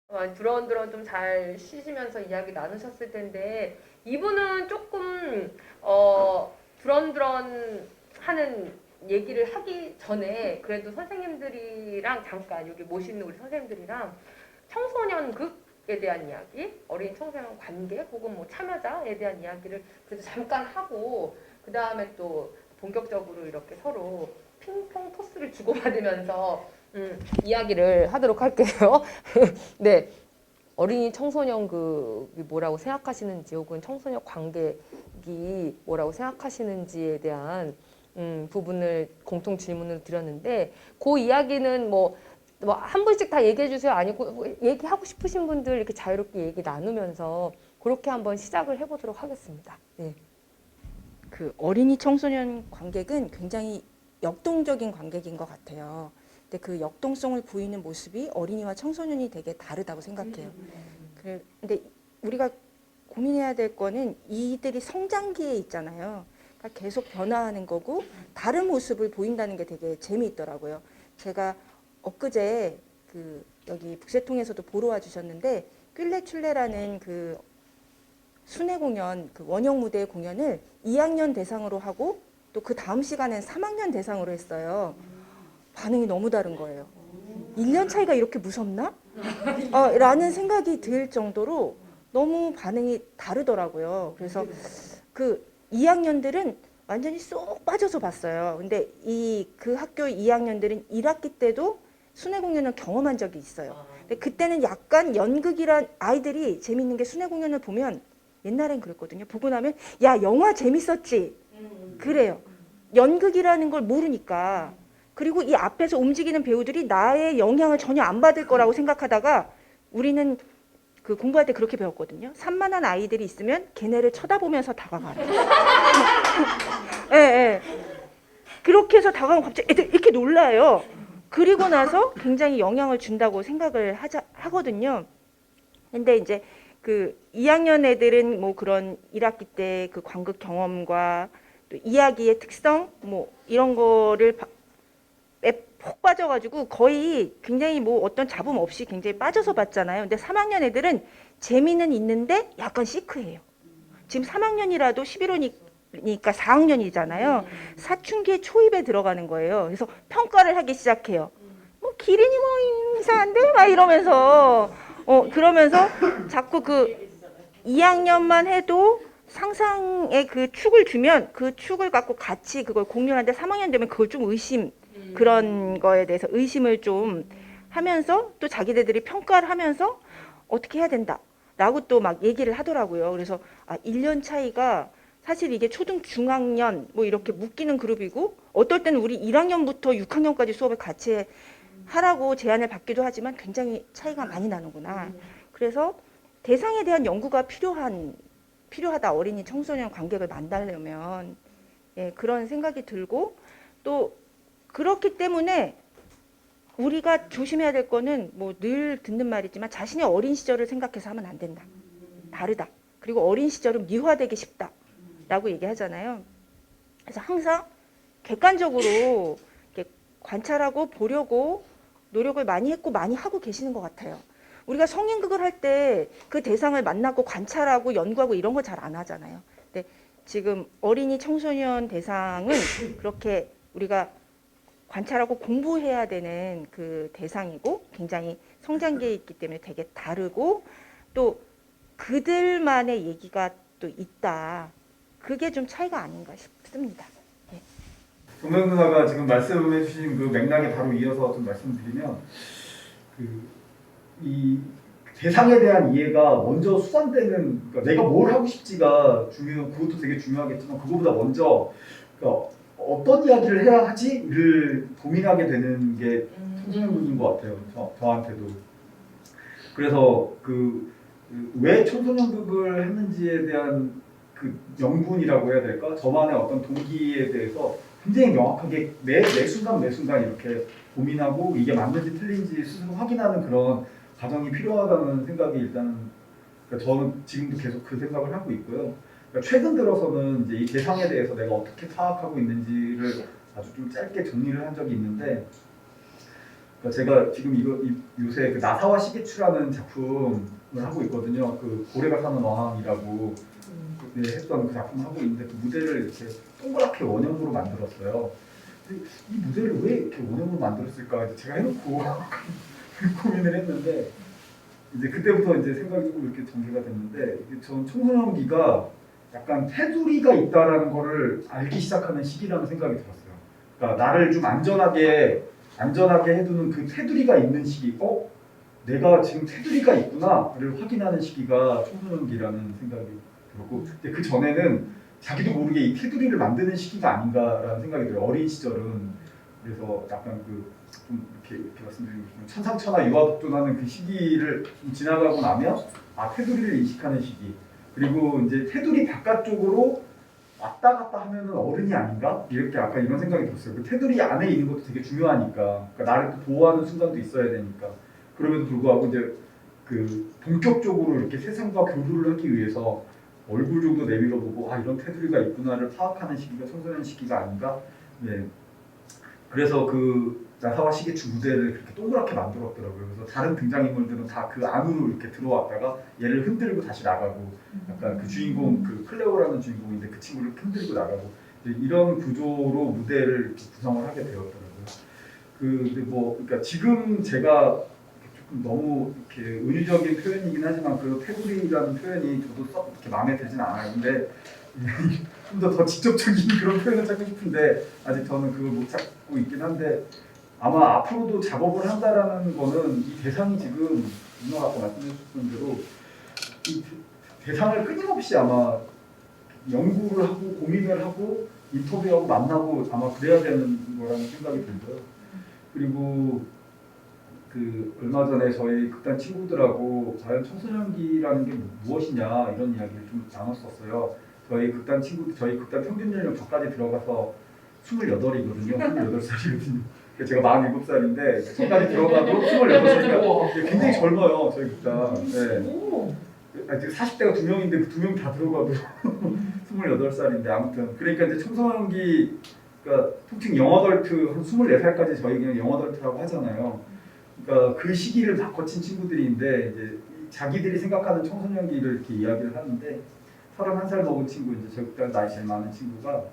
드런드런 좀 잘 쉬시면서 이야기 나누셨을 텐데 이분은 조금 드런드런 하는 얘기를 하기 전에 그래도 선생님들이랑 잠깐 여기 모시는 우리 선생님들이랑 청소년극에 대한 이야기, 어린 청소년 관계 혹은 뭐 참여자에 대한 이야기를 그래도 잠깐 하고 그 다음에 또 본격적으로 이렇게 서로 핑퐁 토스를 주고받으면서 이야기를 하도록 할게요. 네. 어린이 청소년극이 뭐라고 생각하시는지 혹은 청소년 관객이 뭐라고 생각하시는지에 대한 부분을 공통 질문을 드렸는데 그 이야기는 뭐 한 분씩 다 얘기해 주세요. 아니고 얘기하고 싶으신 분들 이렇게 자유롭게 얘기 나누면서 그렇게 한번 시작을 해보도록 하겠습니다. 네. 그 어린이 청소년 관객은 굉장히 역동적인 관객인 것 같아요. 근데 그 역동성을 보이는 모습이 어린이와 청소년이 되게 다르다고 생각해요. 근데 우리가 고민해야 될 거는 이들이 성장기에 있잖아요. 그러니까 계속 변화하는 거고 다른 모습을 보인다는 게 되게 재미있더라고요. 제가 엊그제 그 여기 북새통에서도 보러 와주셨는데 뀼레출레라는 그 순회 공연, 그 원형 무대 공연을 2학년 대상으로 하고 또 그 다음 시간엔 3학년 대상으로 했어요. 반응이 너무 다른 거예요. 1년 차이가 이렇게 무섭나? 라는 생각이 들 정도로 너무 반응이 다르더라고요. 그래서 그 2학년들은 완전히 쏙 빠져서 봤어요. 근데 그 학교 2학년들은 1학기 때도 순회 공연을 경험한 적이 있어요. 근데 그때는 약간 연극이란 아이들이 재밌는 게 순회 공연을 보면 옛날엔 그랬거든요. 보고 나면 야 영화 재밌었지. 그래요. 연극이라는 걸 모르니까. 그리고 이 앞에서 움직이는 배우들이 나의 영향을 전혀 안 받을 거라고 생각하다가 우리는 그 공부할 때 그렇게 배웠거든요. 산만한 아이들이 있으면 걔네를 쳐다보면서 다가가라. 예, 예. 그렇게 해서 다가가면 갑자기 애들 이렇게 놀라요. 그리고 나서 굉장히 영향을 준다고 생각을 하거든요. 근데 이제 그 2학년 애들은 뭐 그런 1학기 때 그 관극 경험과 또 이야기의 특성 뭐 이런 거를 푹 빠져가지고 거의 굉장히 뭐 어떤 잡음 없이 굉장히 빠져서 봤잖아요. 근데 3학년 애들은 재미는 있는데 약간 시크해요. 지금 3학년이라도 11호니까 4학년이잖아요. 사춘기의 초입에 들어가는 거예요. 그래서 평가를 하기 시작해요. 뭐 기린이 뭐 이상한데 막 이러면서 그러면서 자꾸 그 2학년만 해도 상상의 그 축을 주면 그 축을 갖고 같이 그걸 공유하는데 3학년 되면 그걸 좀 그런 거에 대해서 의심을 좀 하면서 또 자기네들이 평가를 하면서 어떻게 해야 된다 라고 또 막 얘기를 하더라고요. 그래서 1년 차이가 사실 이게 초등 중학년 뭐 이렇게 묶이는 그룹이고 어떨 때는 우리 1학년부터 6학년까지 수업을 같이 하라고 제안을 받기도 하지만 굉장히 차이가 많이 나는구나. 그래서 대상에 대한 연구가 필요하다. 어린이 청소년 관객을 만나려면 그런 생각이 들고 또 그렇기 때문에 우리가 조심해야 될 거는 뭐 늘 듣는 말이지만 자신의 어린 시절을 생각해서 하면 안 된다. 다르다. 그리고 어린 시절은 미화되기 쉽다라고 얘기하잖아요. 그래서 항상 객관적으로 이렇게 관찰하고 보려고 노력을 많이 했고 많이 하고 계시는 것 같아요. 우리가 성인극을 할 때 그 대상을 만나고 관찰하고 연구하고 이런 거 잘 안 하잖아요. 근데 지금 어린이 청소년 대상은 그렇게 우리가 관찰하고 공부해야 되는 그 대상이고 굉장히 성장기에 있기 때문에 되게 다르고 또 그들만의 얘기가 또 있다. 그게 좀 차이가 아닌가 싶습니다. 동명 누나가 지금 말씀해 주신 그 맥락에 바로 이어서 좀 말씀드리면 이 대상에 대한 이해가 먼저 수반되는 그러니까 내가 뭘 하고 싶지가 그것도 되게 중요하겠지만 그거보다 먼저 그러니까 어떤 이야기를 해야 하지를 고민하게 되는 게 청소년분인 것 같아요. 저한테도. 그래서 왜 청소년극을 했는지에 대한 그 명분이라고 해야 될까? 저만의 어떤 동기에 대해서 굉장히 명확하게 매 순간 매 순간 이렇게 고민하고 이게 맞는지 틀린지 스스로 확인하는 그런 과정이 필요하다는 생각이 일단은 그러니까 저는 지금도 계속 그 생각을 하고 있고요. 그러니까 최근 들어서는 이제 이 대상에 대해서 내가 어떻게 파악하고 있는지를 아주 좀 짧게 정리를 한 적이 있는데 그러니까 제가 지금 요새 그 나사와 시계추라는 작품을 하고 있거든요. 그 고래가 사는 어항이라고 그때 했던 그 작품을 하고 있는데 그 무대를 이렇게 동그랗게 원형으로 만들었어요. 근데 이 무대를 왜 이렇게 원형으로 만들었을까 이제 제가 해놓고 고민을 했는데 이제 그때부터 이제 생각이 좀 이렇게 전개가 됐는데 이게 전 청소년기가 약간 테두리가 있다라는 거를 알기 시작하는 시기라는 생각이 들었어요. 그러니까 나를 좀 안전하게 해두는 그 테두리가 있는 시기. 내가 지금 테두리가 있구나를 확인하는 시기가 청소년기라는 생각이 들었고, 근데 그 전에는 자기도 모르게 이 테두리를 만드는 시기가 아닌가라는 생각이 들어요. 어린 시절은. 그래서 약간 좀 이렇게 말씀드리면 천상천하 유아독존하는 그 시기를 좀 지나가고 나면 테두리를 인식하는 시기. 그리고 이제 테두리 바깥쪽으로 왔다 갔다 하면은 어른이 아닌가? 이렇게 약간 이런 생각이 들었어요. 그 테두리 안에 있는 것도 되게 중요하니까. 그러니까 나를 또 보호하는 순간도 있어야 되니까. 그럼에도 불구하고 이제 그 본격적으로 이렇게 세상과 교류를 하기 위해서 얼굴 정도 내밀어 보고 이런 테두리가 있구나를 파악하는 시기가 청소년 시기가 아닌가? 네. 그래서 그 나사와 시계추 무대를 그렇게 동그랗게 만들었더라고요. 그래서 다른 등장인물들은 다 그 안으로 이렇게 들어왔다가 얘를 흔들고 다시 나가고, 약간 그 주인공 그 클레오라는 주인공인데 그 친구를 흔들고 나가고 이런 구조로 무대를 이렇게 구성을 하게 되었더라고요. 근데 그러니까 지금 제가 조금 너무 이렇게 은유적인 표현이긴 하지만 그 테두리라는 표현이 저도 썩 이렇게 마음에 들진 않아요. 근데 좀 더 직접적인 그런 표현을 찾고 싶은데 아직 저는 그걸 못 찾고 있긴 한데, 아마 앞으로도 작업을 한다라는 거는 이 대상이 지금 누나가 아까 말씀해주셨던 대로 이 대상을 끊임없이 아마 연구를 하고 고민을 하고 인터뷰하고 만나고 아마 그래야 되는 거라는 생각이 들고요. 그리고 그 얼마 전에 저희 극단 친구들하고 과연 청소년기라는 게 무엇이냐 이런 이야기를 좀 나눴었어요. 저희 극단 평균 연령 저까지 들어가서 28이거든요. 28살이거든요. 제가 47살인데 저까지 들어가도 28살이니까 굉장히 젊어요. 저희 극단. 네. 40대가 2명인데 그 2명 다 들어가도 28살인데 아무튼 그러니까 이제 청소년기, 그러니까 통칭 영어덜트 한 24살까지 저희 그냥 영어덜트라고 하잖아요. 그러니까 그 시기를 다 거친 친구들인데 이제 자기들이 생각하는 청소년기를 이렇게 이야기를 하는데 31살 먹은 친구, 이제 저보다 나이 제일 많은 친구가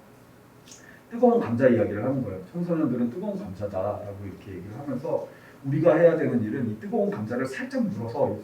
뜨거운 감자 이야기를 하는 거예요. 청소년들은 뜨거운 감자다라고 이렇게 얘기를 하면서 우리가 해야 되는 일은 이 뜨거운 감자를 살짝 물어서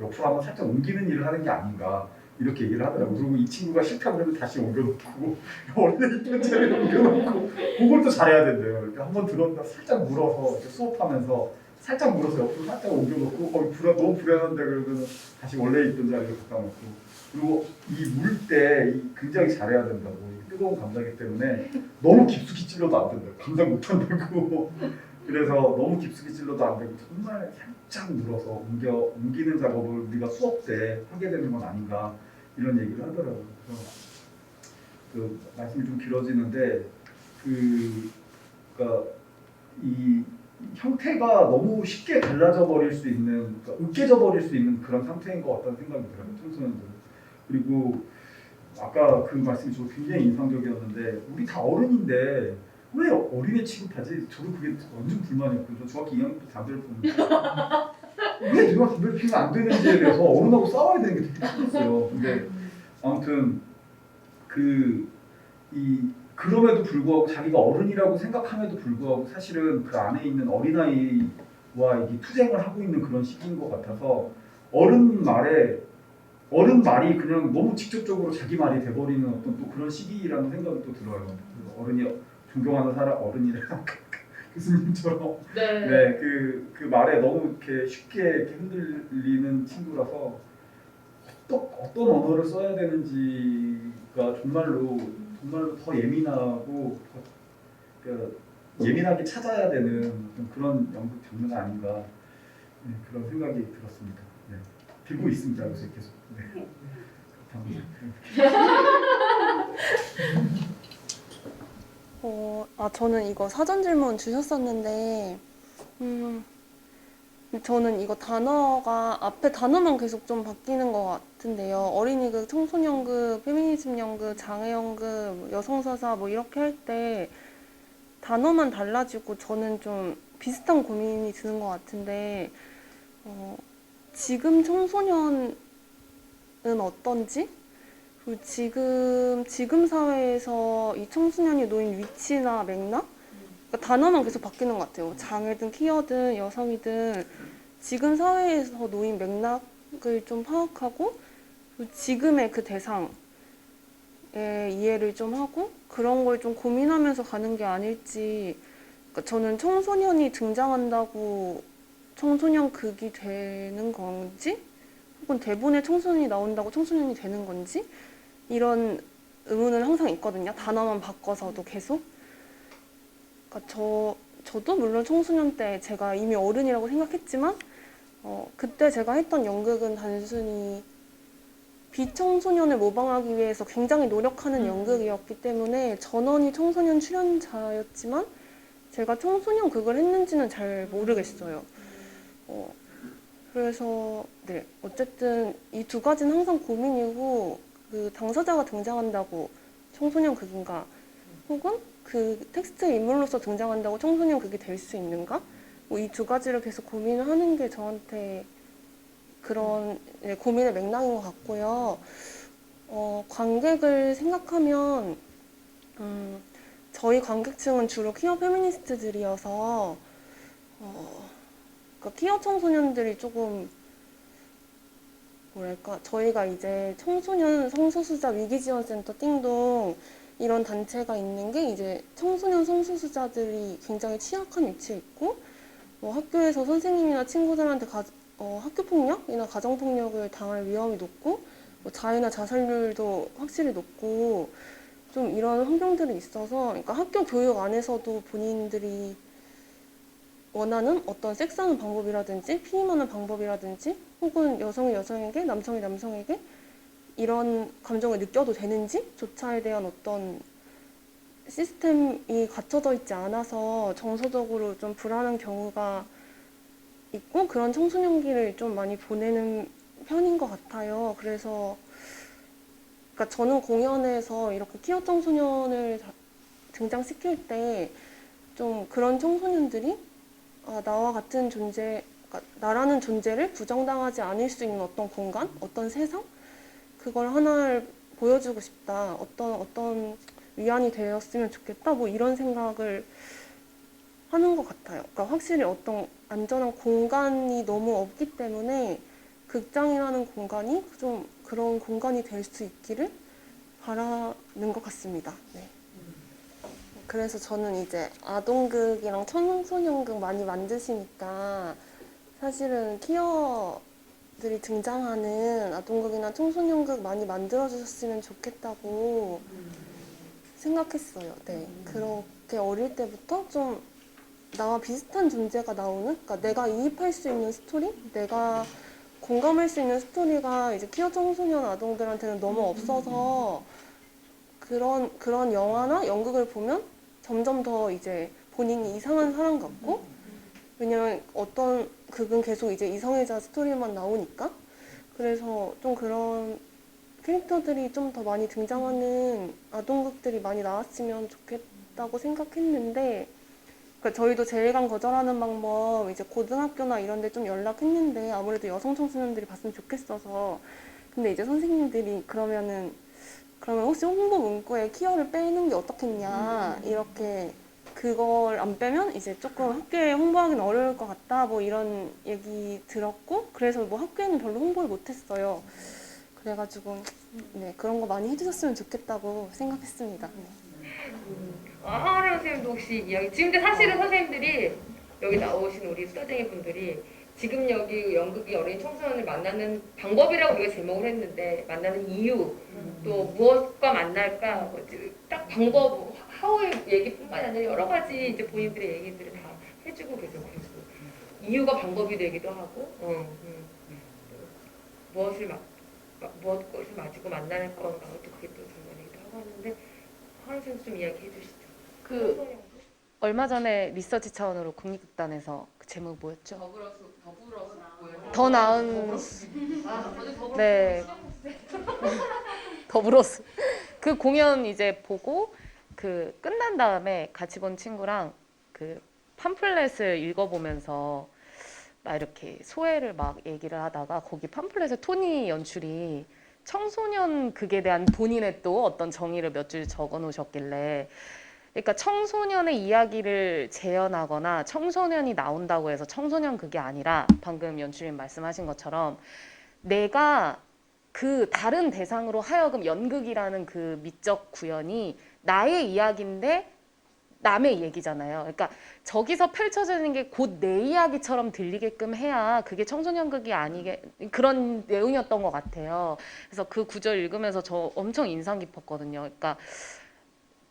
옆으로 한번 살짝 옮기는 일을 하는 게 아닌가 이렇게 얘기를 하더라고요. 그리고 이 친구가 싫다 그러면 다시 옮겨놓고 원래 있던 자리에 옮겨놓고 그걸 또 잘해야 된대요. 그러니까 한번 들었다 살짝 물어서 이렇게 수업하면서 살짝 물어서 옆으로 살짝 옮겨놓고 너무 불안한데 그러면 다시 원래 있던 자리로 갖다 놓고, 그리고 이 물 때 굉장히 잘해야 된다고. 뜨거운 감자기 때문에 너무 깊숙이 찔러도 안 된다고. 감당 못 한다고. 그래서 너무 깊숙이 찔러도 안 되고 정말 살짝 물어서 옮기는 작업을 우리가 수업 때 하게 되는 건 아닌가 이런 얘기를 하더라고요. 그래서 그 말씀이 좀 길어지는데 그러니까 이 형태가 너무 쉽게 달라져 버릴 수 있는, 그러니까 으깨져 버릴 수 있는 그런 상태인 것 같다는 생각이 들어요. 청소년들은. 그리고 아까 그 말씀이 저 굉장히 인상적이었는데 우리 다 어른인데 왜 어린애 취급하지? 저도 그게 완전 불만이었거든요. 저 중학교 2학년 때 담배를 피우는데 왜 내가 담배를 피우면 안 되는지에 대해서 어른하고 싸워야 되는 게 되게 힘들었어요. 근데 아무튼 그럼에도 불구하고 자기가 어른이라고 생각함에도 불구하고 사실은 그 안에 있는 어린아이와 이게 투쟁을 하고 있는 그런 시기인 것 같아서 어른 말이 그냥 너무 직접적으로 자기 말이 돼버리는 어떤 또 그런 시기라는 생각이 또 들어요. 어른이 존경하는 사람 어른이랑 교수님처럼 그 말에 너무 이렇게 쉽게 이렇게 흔들리는 친구라서 어떤 언어를 써야 되는지가 정말로 더 예민하고 예민하게 찾아야 되는 그런 연극 장르가 아닌가 그런 생각이 들었습니다. 네. 들고 있습니다. 그래서 계속. 네. 저는 이거 사전 질문 주셨었는데, 저는 이거 단어가 앞에 단어만 계속 좀 바뀌는 것 같은데요. 어린이극, 청소년극, 페미니즘 연극, 장애 연극, 여성서사 뭐 이렇게 할 때 단어만 달라지고 저는 좀 비슷한 고민이 드는 것 같은데 지금 청소년은 어떤지, 그리고 지금 사회에서 이 청소년이 놓인 위치나 맥락, 그러니까 단어만 계속 바뀌는 것 같아요. 장애든 키어든 여성이든 지금 사회에서 놓인 맥락을 좀 파악하고 그리고 지금의 그 대상의 이해를 좀 하고 그런 걸 좀 고민하면서 가는 게 아닐지. 그러니까 저는 청소년이 등장한다고 청소년 극이 되는 건지 혹은 대본에 청소년이 나온다고 청소년이 되는 건지 이런 의문은 항상 있거든요. 단어만 바꿔서도 계속. 그러니까 저도 물론 청소년 때 제가 이미 어른이라고 생각했지만 그때 제가 했던 연극은 단순히 비청소년을 모방하기 위해서 굉장히 노력하는 연극이었기 때문에 전원이 청소년 출연자였지만 제가 청소년 극을 했는지는 잘 모르겠어요. 그래서 네, 어쨌든 이 두 가지는 항상 고민이고 그 당사자가 등장한다고 청소년 극인가 혹은 그 텍스트 인물로서 등장한다고 청소년 극이 될 수 있는가? 뭐 이 두 가지를 계속 고민을 하는 게 저한테 그런 고민의 맥락인 것 같고요. 관객을 생각하면 저희 관객층은 주로 퀴어 페미니스트들이어서 그러니까 퀴어 청소년들이 조금 뭐랄까 저희가 이제 청소년 성소수자 위기지원센터 띵동 이런 단체가 있는 게 이제 청소년 성소수자들이 굉장히 취약한 위치에 있고 뭐 학교에서 선생님이나 친구들한테 학교 폭력이나 가정 폭력을 당할 위험이 높고 뭐 자해나 자살률도 확실히 높고 좀 이런 환경들이 있어서 그러니까 학교 교육 안에서도 본인들이 원하는 어떤 섹스하는 방법이라든지 피임하는 방법이라든지 혹은 여성이 여성에게 남성이 남성에게 이런 감정을 느껴도 되는지조차에 대한 어떤 시스템이 갖춰져 있지 않아서 정서적으로 좀 불안한 경우가 있고 그런 청소년기를 좀 많이 보내는 편인 것 같아요. 그래서 그러니까 저는 공연에서 이렇게 퀴어 청소년을 등장시킬 때 좀 그런 청소년들이 나와 같은 존재, 그러니까 나라는 존재를 부정당하지 않을 수 있는 어떤 공간, 어떤 세상, 그걸 하나를 보여주고 싶다. 어떤 위안이 되었으면 좋겠다. 뭐 이런 생각을 하는 것 같아요. 그러니까 확실히 어떤 안전한 공간이 너무 없기 때문에 극장이라는 공간이 좀 그런 공간이 될 수 있기를 바라는 것 같습니다. 네. 그래서 저는 이제 아동극이랑 청소년극 많이 만드시니까 사실은 퀴어들이 등장하는 아동극이나 청소년극 많이 만들어주셨으면 좋겠다고 생각했어요. 네. 그렇게 어릴 때부터 좀 나와 비슷한 존재가 나오는, 그러니까 내가 이입할 수 있는 스토리, 내가 공감할 수 있는 스토리가 이제 퀴어 청소년 아동들한테는 너무 없어서 그런 영화나 연극을 보면 점점 더 이제 본인이 이상한 사람 같고, 왜냐면 어떤 극은 계속 이제 이성애자 스토리만 나오니까. 그래서 좀 그런 캐릭터들이 좀 더 많이 등장하는 아동극들이 많이 나왔으면 좋겠다고 생각했는데, 그러니까 저희도 제일강 거절하는 방법 이제 고등학교나 이런 데 좀 연락했는데 아무래도 여성 청소년들이 봤으면 좋겠어서. 근데 이제 선생님들이 그러면 혹시 홍보 문구에 퀴어를 빼는 게 어떻겠냐, 이렇게 그걸 안 빼면 이제 조금 학교에 홍보하기는 어려울 것 같다, 뭐 이런 얘기 들었고, 그래서 뭐 학교에는 별로 홍보를 못했어요. 그래가지고 네, 그런 거 많이 해주셨으면 좋겠다고 생각했습니다. 네. 하은혜 선생님도 혹시 이야기, 지금 사실은 선생님들이 여기 나오신 우리 수다쟁이 분들이 지금 여기 연극이 어린 청소년을 만나는 방법이라고 우리가 제목을 했는데 만나는 이유, 또 무엇과 만날까, 딱 방법, 하우의 얘기뿐만 아니라 여러 가지 이제 본인들의 얘기들을 다 해주고 계세요. 이유가 방법이 되기도 하고, 무엇을 무엇을 맞고 만날 건가, 또 그게 또 중요하기도 하고 하는데, 하은혜 선생님 좀 이야기해 주시죠. 얼마 전에 리서치 차원으로 국립극단에서 그 제목 뭐였죠? 더 나은 네 더불어서 그 공연 이제 보고 그 끝난 다음에 같이 본 친구랑 그 팜플렛을 읽어보면서 막 이렇게 소회를 막 얘기를 하다가 거기 팜플렛의 토니 연출이 청소년 극에 대한 본인의 또 어떤 정의를 몇 줄 적어 놓으셨길래, 그러니까 청소년의 이야기를 재현하거나 청소년이 나온다고 해서 청소년 극이 아니라 방금 연출님 말씀하신 것처럼 내가 그 다른 대상으로 하여금 연극이라는 그 미적 구현이 나의 이야기인데 남의 얘기잖아요. 그러니까 저기서 펼쳐지는 게 곧 내 이야기처럼 들리게끔 해야 그게 청소년극이 아니게 그런 내용이었던 것 같아요. 그래서 그 구절 읽으면서 저 엄청 인상 깊었거든요. 그러니까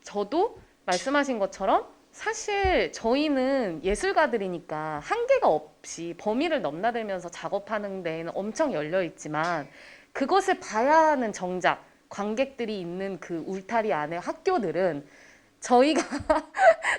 저도 말씀하신 것처럼 사실 저희는 예술가들이니까 한계가 없이 범위를 넘나들면서 작업하는 데에는 엄청 열려 있지만 그것을 봐야 하는 정작 관객들이 있는 그 울타리 안에 학교들은 저희가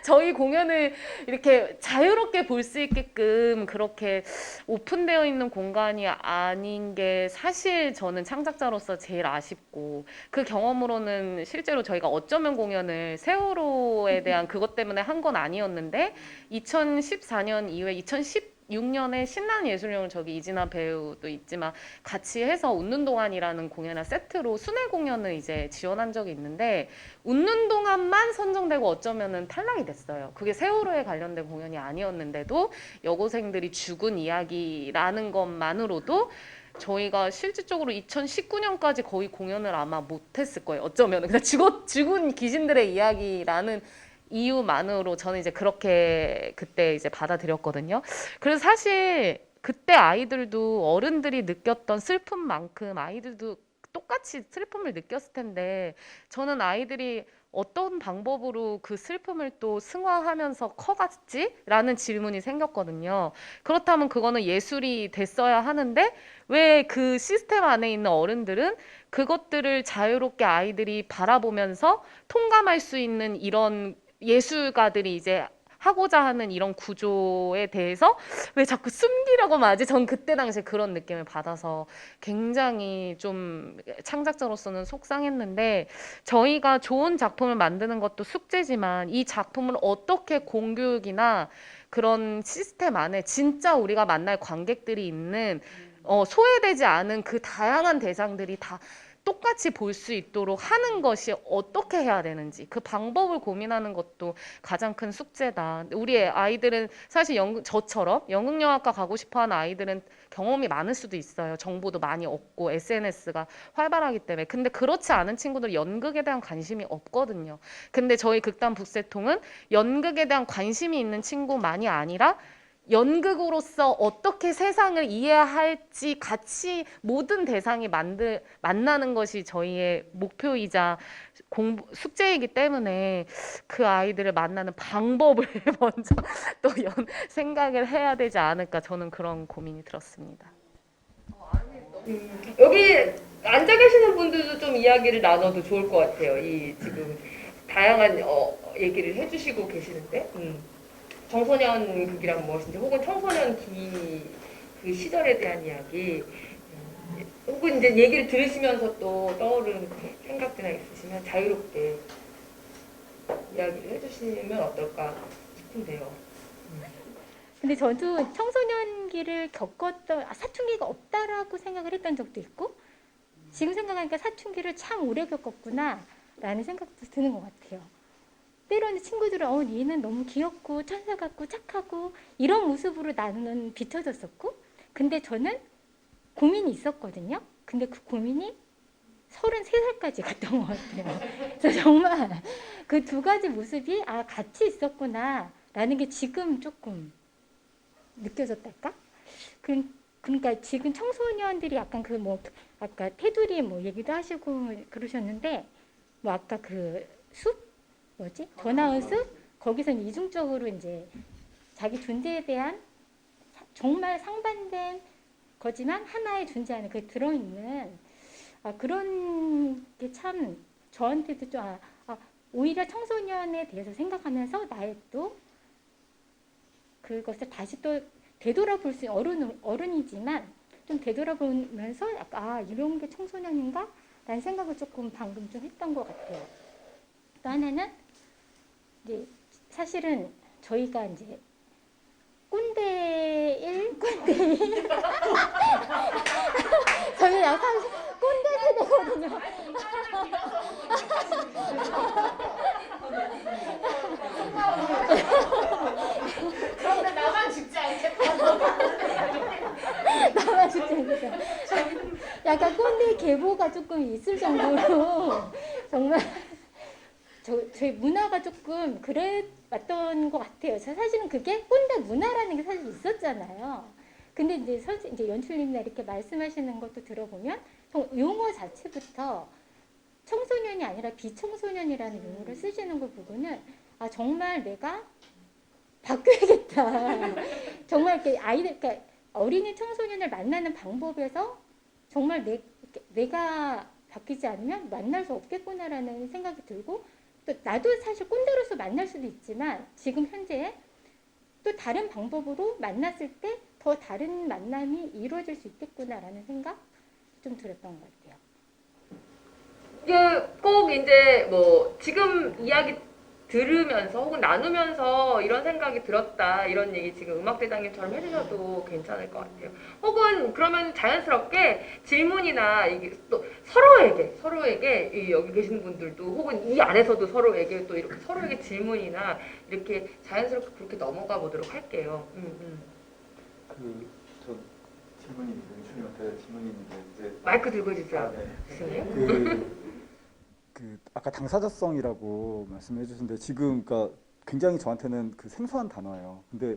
저희 공연을 이렇게 자유롭게 볼 수 있게끔 그렇게 오픈되어 있는 공간이 아닌 게 사실 저는 창작자로서 제일 아쉽고, 그 경험으로는 실제로 저희가 어쩌면 공연을 세월호에 대한 그것 때문에 한 건 아니었는데 2014년 이후에 2016년에 신나는 예술영을 저기 이진아 배우도 있지만 같이 해서 웃는 동안이라는 공연을 세트로 순회 공연을 이제 지원한 적이 있는데 웃는 동안만 선정되고 어쩌면은 탈락이 됐어요. 그게 세월호에 관련된 공연이 아니었는데도 여고생들이 죽은 이야기라는 것만으로도 저희가 실질적으로 2019년까지 거의 공연을 아마 못했을 거예요. 어쩌면 그냥 죽은 귀신들의 이야기라는 이유만으로 저는 이제 그렇게 그때 이제 받아들였거든요. 그래서 사실 그때 아이들도 어른들이 느꼈던 슬픔만큼 아이들도 똑같이 슬픔을 느꼈을 텐데 저는 아이들이 어떤 방법으로 그 슬픔을 또 승화하면서 커갔지? 라는 질문이 생겼거든요. 그렇다면 그거는 예술이 됐어야 하는데 왜 그 시스템 안에 있는 어른들은 그것들을 자유롭게 아이들이 바라보면서 통감할 수 있는 이런 예술가들이 이제 하고자 하는 이런 구조에 대해서 왜 자꾸 숨기려고만 하지? 전 그때 당시에 그런 느낌을 받아서 굉장히 좀 창작자로서는 속상했는데, 저희가 좋은 작품을 만드는 것도 숙제지만 이 작품을 어떻게 공교육이나 그런 시스템 안에 진짜 우리가 만날 관객들이 있는 소외되지 않은 그 다양한 대상들이 다 똑같이 볼 수 있도록 하는 것이 어떻게 해야 되는지 그 방법을 고민하는 것도 가장 큰 숙제다. 우리 아이들은 사실 저처럼 연극영화과 가고 싶어하는 아이들은 경험이 많을 수도 있어요. 정보도 많이 얻고 SNS가 활발하기 때문에. 근데 그렇지 않은 친구들은 연극에 대한 관심이 없거든요. 근데 저희 극단 북새통은 연극에 대한 관심이 있는 친구만이 아니라 연극으로서 어떻게 세상을 이해할지 같이 모든 대상이 만나는 것이 저희의 목표이자 숙제이기 때문에 그 아이들을 만나는 방법을 먼저 또 생각을 해야 되지 않을까, 저는 그런 고민이 들었습니다. 여기 앉아 계시는 분들도 좀 이야기를 나눠도 좋을 것 같아요. 이 지금 다양한 얘기를 해주시고 계시는데 청소년 극이란 무엇인지 혹은 청소년 그 시절에 대한 이야기 혹은 이제 얘기를 들으시면서 또 떠오른 생각들이나 있으시면 자유롭게 이야기를 해주시면 어떨까 싶은데요. 근데 저도 청소년기를 겪었던 사춘기가 없다라고 생각을 했던 적도 있고 지금 생각하니까 사춘기를 참 오래 겪었구나 라는 생각도 드는 것 같아요. 때로는 친구들은 얘는 너무 귀엽고 천사 같고 착하고 이런 모습으로 나는 비춰졌었고, 근데 저는 고민이 있었거든요. 근데 그 고민이 33살까지 갔던 것 같아요. 그래서 정말 그 두 가지 모습이 같이 있었구나 라는 게 지금 조금 느껴졌달까? 그러니까 지금 청소년들이 약간 아까 테두리 얘기도 하시고 그러셨는데 아까 그 숲? 더 나은 숲? 거기서는 이중적으로 이제 자기 존재에 대한 정말 상반된 거지만 하나의 존재하는 그 들어있는 그런 게 참 저한테도 좀 오히려 청소년에 대해서 생각하면서 나의 또 그것을 다시 또 되돌아볼 수 있는 어른이지만 좀 되돌아보면서 이런 게 청소년인가? 라는 생각을 조금 방금 좀 했던 것 같아요. 또 하나는 이제 사실은 저희가 이제 꼰대 1, 꼰대 2. 저는 약간 꼰대 세대거든요. 그런데 나만 죽지 않겠다. 나만 진짜 이거죠. 약간 꼰대 계보가 조금 있을 정도로 정말 저희 문화가 조금 그래 왔던 것 같아요. 사실은 그게 꼰대 문화라는 게 사실 있었잖아요. 근데 이제 연출님이나 이렇게 말씀하시는 것도 들어보면 용어 자체부터 청소년이 아니라 비청소년이라는 용어를 쓰시는 걸 보고는 아 정말 내가 바뀌어야겠다. 정말 이렇게 아이들, 그러니까 어린이 청소년을 만나는 방법에서 정말 내가 바뀌지 않으면 만날 수 없겠구나라는 생각이 들고 또 나도 사실 꼰대로서 만날 수도 있지만 지금 현재 또 다른 방법으로 만났을 때 더 다른 만남이 이루어질 수 있겠구나라는 생각 좀 들었던 것 같아요. 이게 꼭 이제 뭐 지금 이야기 들으면서 혹은 나누면서 이런 생각이 들었다 이런 얘기 지금 음악대장님처럼 해주셔도 괜찮을 것 같아요. 혹은 그러면 자연스럽게 질문이나 이게 또 서로에게 이 여기 계시는 분들도 혹은 이 안에서도 서로에게 또 이렇게 서로에게 질문이나 이렇게 자연스럽게 그렇게 넘어가 보도록 할게요. 저 질문이 연출님한테 질문이 있는데 이제 마이크 들고 해주세요. 아, 네. 교수님. 아까 당사자성이라고 말씀해 주셨는데 지금 그러니까 굉장히 저한테는 그 생소한 단어예요. 근데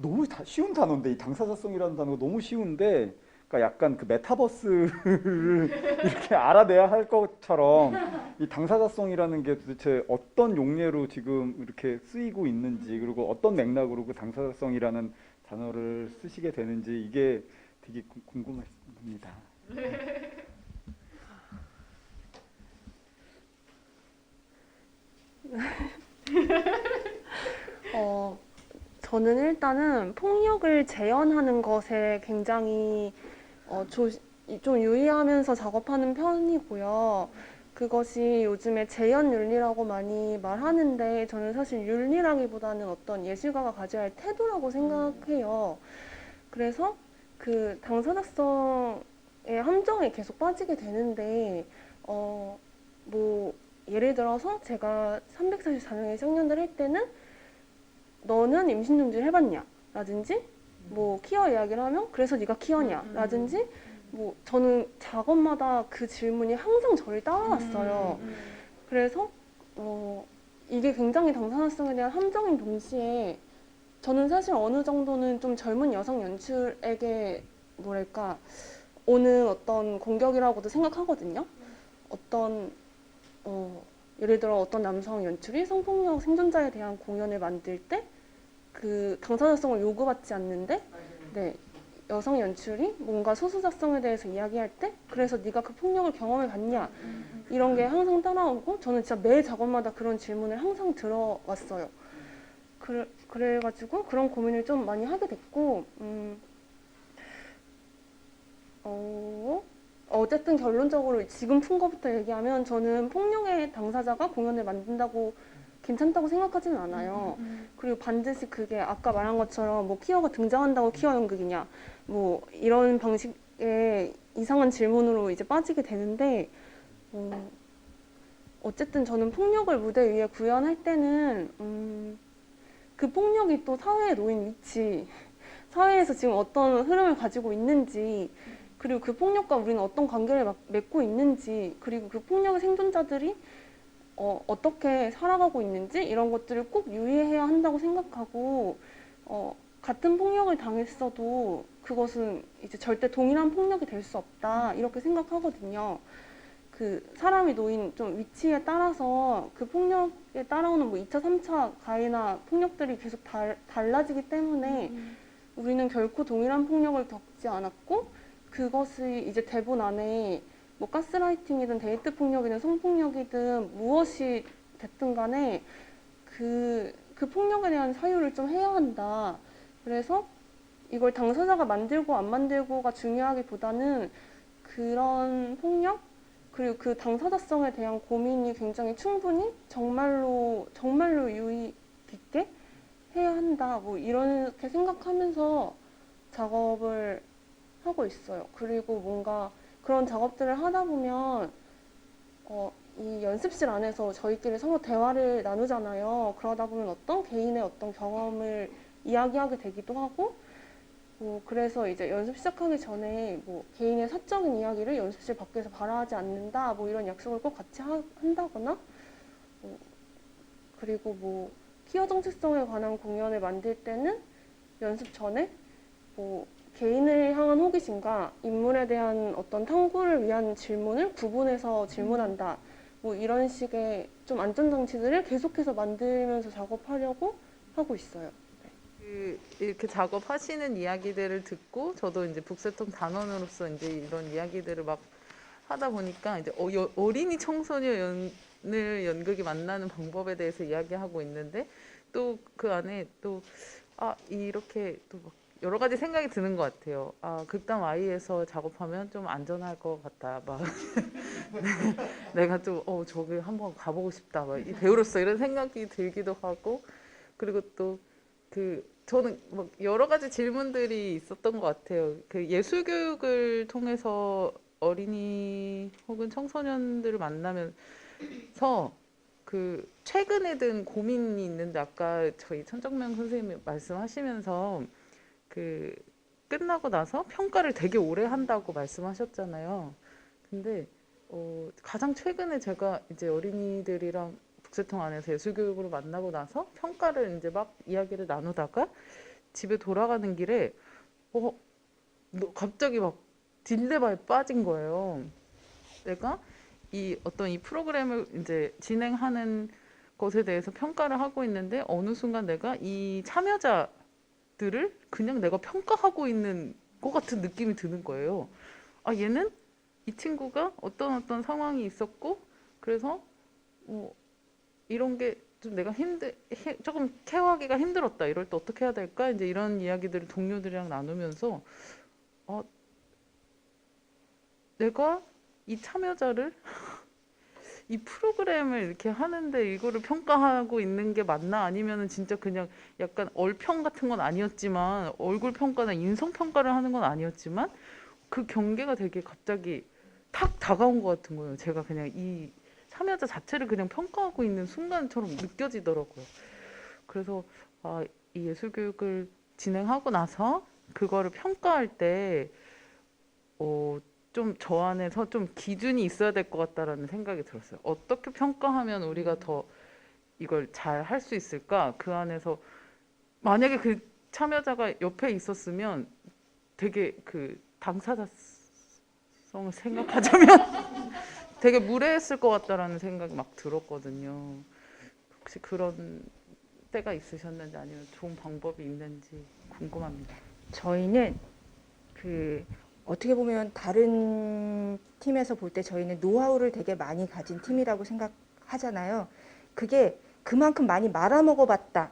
너무 쉬운 단어인데 이 당사자성이라는 단어가 너무 쉬운데 그러니까 약간 그 메타버스를 이렇게 알아내야 할 것처럼 이 당사자성이라는 게 도대체 어떤 용례로 지금 이렇게 쓰이고 있는지 그리고 어떤 맥락으로 그 당사자성이라는 단어를 쓰시게 되는지 이게 되게 궁금합니다. 저는 일단은 폭력을 재현하는 것에 굉장히 좀 유의하면서 작업하는 편이고요. 그것이 요즘에 재현 윤리라고 많이 말하는데 저는 사실 윤리라기보다는 어떤 예술가가 가져야 할 태도라고 생각해요. 그래서 그 당사자성의 함정에 계속 빠지게 되는데 뭐 예를 들어서 제가 344명의 청년들 할 때는 너는 임신중지를 해봤냐? 라든지 뭐 키어 이야기를 하면 그래서 네가 키어냐? 라든지 뭐 저는 작업마다 그 질문이 항상 저를 따라왔어요. 그래서 이게 굉장히 당사자성에 대한 함정인 동시에 저는 사실 어느 정도는 좀 젊은 여성 연출에게 뭐랄까 오는 어떤 공격이라고도 생각하거든요. 예를 들어 어떤 남성 연출이 성폭력 생존자에 대한 공연을 만들 때 그 당사자성을 요구받지 않는데 네, 여성 연출이 뭔가 소수자성에 대해서 이야기할 때 그래서 네가 그 폭력을 경험해 봤냐 이런 게 항상 따라오고 저는 진짜 매 작업마다 그런 질문을 항상 들어왔어요. 그래가지고 그런 고민을 좀 많이 하게 됐고 어쨌든 결론적으로 지금 푼 것부터 얘기하면 저는 폭력의 당사자가 공연을 만든다고 괜찮다고 생각하지는 않아요. 그리고 반드시 그게 아까 말한 것처럼 뭐 키어가 등장한다고 키어 연극이냐 뭐 이런 방식의 이상한 질문으로 이제 빠지게 되는데 어쨌든 저는 폭력을 무대 위에 구현할 때는 그 폭력이 또 사회에 놓인 위치 사회에서 지금 어떤 흐름을 가지고 있는지 그리고 그 폭력과 우리는 어떤 관계를 맺고 있는지 그리고 그 폭력의 생존자들이 어떻게 살아가고 있는지 이런 것들을 꼭 유의해야 한다고 생각하고 같은 폭력을 당했어도 그것은 이제 절대 동일한 폭력이 될 수 없다 이렇게 생각하거든요. 그 사람이 놓인 좀 위치에 따라서 그 폭력에 따라오는 뭐 2차, 3차 가해나 폭력들이 계속 달라지기 때문에 우리는 결코 동일한 폭력을 겪지 않았고 그것이 이제 대본 안에 뭐 가스라이팅이든 데이트 폭력이든 성폭력이든 무엇이 됐든 간에 그 폭력에 대한 사유를 좀 해야 한다. 그래서 이걸 당사자가 만들고 안 만들고가 중요하기보다는 그런 폭력 그리고 그 당사자성에 대한 고민이 굉장히 충분히 정말로 유의 깊게 해야 한다 뭐 이렇게 생각하면서 작업을 하고 있어요. 그리고 뭔가 그런 작업들을 하다 보면 이 연습실 안에서 저희끼리 서로 대화를 나누잖아요. 그러다 보면 어떤 개인의 어떤 경험을 이야기하게 되기도 하고 뭐 그래서 이제 연습 시작하기 전에 뭐 개인의 사적인 이야기를 연습실 밖에서 발화하지 않는다 뭐 이런 약속을 꼭 같이 한다거나 그리고 뭐 퀴어 정체성에 관한 공연을 만들 때는 연습 전에 뭐 개인을 향한 호기심과 인물에 대한 어떤 탐구를 위한 질문을 구분해서 질문한다. 뭐 이런 식의 좀 안전장치들을 계속해서 만들면서 작업하려고 하고 있어요. 이렇게 작업하시는 이야기들을 듣고 저도 이제 북새통 단원으로서 이제 이런 이야기들을 막 하다 보니까 이제 어린이 청소년을 연극이 만나는 방법에 대해서 이야기하고 있는데 또 그 안에 또 이렇게 또 막 여러 가지 생각이 드는 것 같아요. 극단 Y에서 작업하면 좀 안전할 것 같다. 막 내가 좀 저기 한번 가보고 싶다. 막 배우로서 이런 생각이 들기도 하고 그리고 또 저는 막 여러 가지 질문들이 있었던 것 같아요. 그 예술 교육을 통해서 어린이 혹은 청소년들을 만나면서 그 최근에 든 고민이 있는데 아까 저희 천정명 선생님이 말씀하시면서 그 끝나고 나서 평가를 되게 오래 한다고 말씀하셨잖아요. 근데 가장 최근에 제가 이제 어린이들이랑 북새통 안에서 예술교육으로 만나고 나서 평가를 이제 막 이야기를 나누다가 집에 돌아가는 길에 갑자기 막 딜레마에 빠진 거예요. 내가 이 프로그램을 이제 진행하는 것에 대해서 평가를 하고 있는데 어느 순간 내가 이 참여자들을 그냥 내가 평가하고 있는 것 같은 느낌이 드는 거예요. 얘는 이 친구가 어떤 상황이 있었고 그래서 이런 게 좀 내가 조금 케어하기가 힘들었다. 이럴 때 어떻게 해야 될까? 이제 이런 이야기들을 동료들이랑 나누면서 내가 이 참여자를 이 프로그램을 이렇게 하는데 이거를 평가하고 있는 게 맞나? 아니면은 진짜 그냥 약간 얼평 같은 건 아니었지만 얼굴 평가나 인성 평가를 하는 건 아니었지만 그 경계가 되게 갑자기 탁 다가온 것 같은 거예요. 제가 그냥 이 참여자 자체를 그냥 평가하고 있는 순간처럼 느껴지더라고요. 그래서 이 예술 교육을 진행하고 나서 그거를 평가할 때 좀 저 안에서 좀 기준이 있어야 될 것 같다라는 생각이 들었어요. 어떻게 평가하면 우리가 더 이걸 잘 할 수 있을까? 그 안에서 만약에 그 참여자가 옆에 있었으면 되게 그 당사자성을 생각하자면 되게 무례했을 것 같다라는 생각이 막 들었거든요. 혹시 그런 때가 있으셨는지 아니면 좋은 방법이 있는지 궁금합니다. 저희는 어떻게 보면 다른 팀에서 볼 때 저희는 노하우를 되게 많이 가진 팀이라고 생각하잖아요. 그게 그만큼 많이 말아먹어봤다.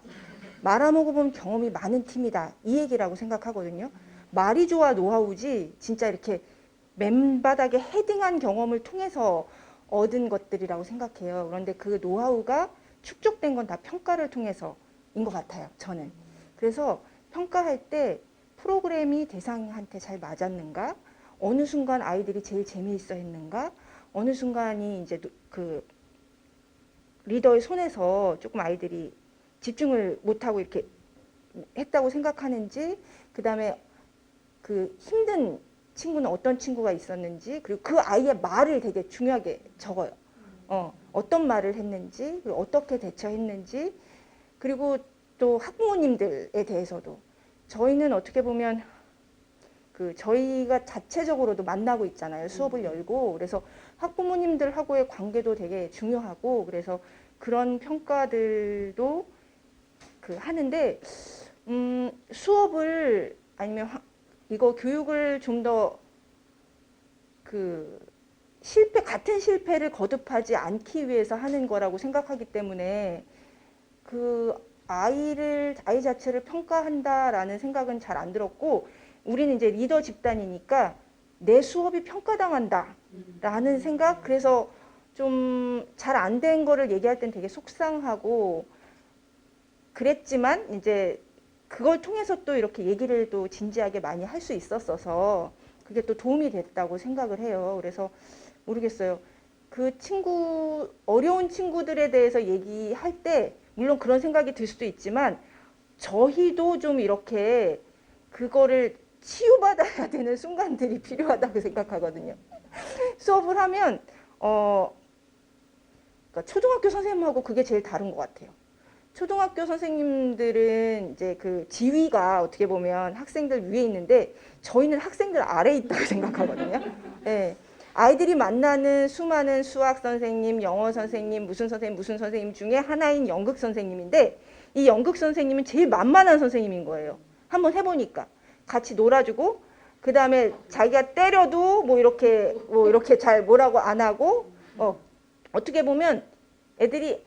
말아먹어본 경험이 많은 팀이다. 이 얘기라고 생각하거든요. 말이 좋아 노하우지 진짜 이렇게 맨바닥에 헤딩한 경험을 통해서 얻은 것들이라고 생각해요. 그런데 그 노하우가 축적된 건 다 평가를 통해서인 것 같아요. 저는. 그래서 평가할 때 프로그램이 대상한테 잘 맞았는가? 어느 순간 아이들이 제일 재미있어 했는가? 어느 순간이 이제 그 리더의 손에서 조금 아이들이 집중을 못하고 이렇게 했다고 생각하는지, 그 다음에 그 힘든 친구는 어떤 친구가 있었는지, 그리고 그 아이의 말을 되게 중요하게 적어요. 어떤 말을 했는지, 그리고 어떻게 대처했는지, 그리고 또 학부모님들에 대해서도 저희는 어떻게 보면 저희가 자체적으로도 만나고 있잖아요. 수업을 열고. 그래서 학부모님들하고의 관계도 되게 중요하고, 그래서 그런 평가들도 하는데, 수업을 아니면 이거 교육을 좀 더 같은 실패를 거듭하지 않기 위해서 하는 거라고 생각하기 때문에 아이 자체를 평가한다라는 생각은 잘 안 들었고, 우리는 이제 리더 집단이니까 내 수업이 평가당한다라는 생각, 그래서 좀 잘 안 된 거를 얘기할 땐 되게 속상하고, 그랬지만 이제 그걸 통해서 또 이렇게 얘기를 또 진지하게 많이 할 수 있었어서 그게 또 도움이 됐다고 생각을 해요. 그래서 모르겠어요. 그 친구, 어려운 친구들에 대해서 얘기할 때 물론 그런 생각이 들 수도 있지만 저희도 좀 이렇게 그거를 치유받아야 되는 순간들이 필요하다고 생각하거든요. 수업을 하면 그러니까 초등학교 선생님하고 그게 제일 다른 것 같아요. 초등학교 선생님들은 이제 그 지위가 어떻게 보면 학생들 위에 있는데 저희는 학생들 아래에 있다고 생각하거든요. 네. 아이들이 만나는 수많은 수학 선생님, 영어 선생님, 무슨 선생님 중에 하나인 연극 선생님인데 이 연극 선생님은 제일 만만한 선생님인 거예요. 한번 해보니까 같이 놀아주고 그 다음에 자기가 때려도 뭐 이렇게 잘 뭐라고 안 하고 어떻게 보면 애들이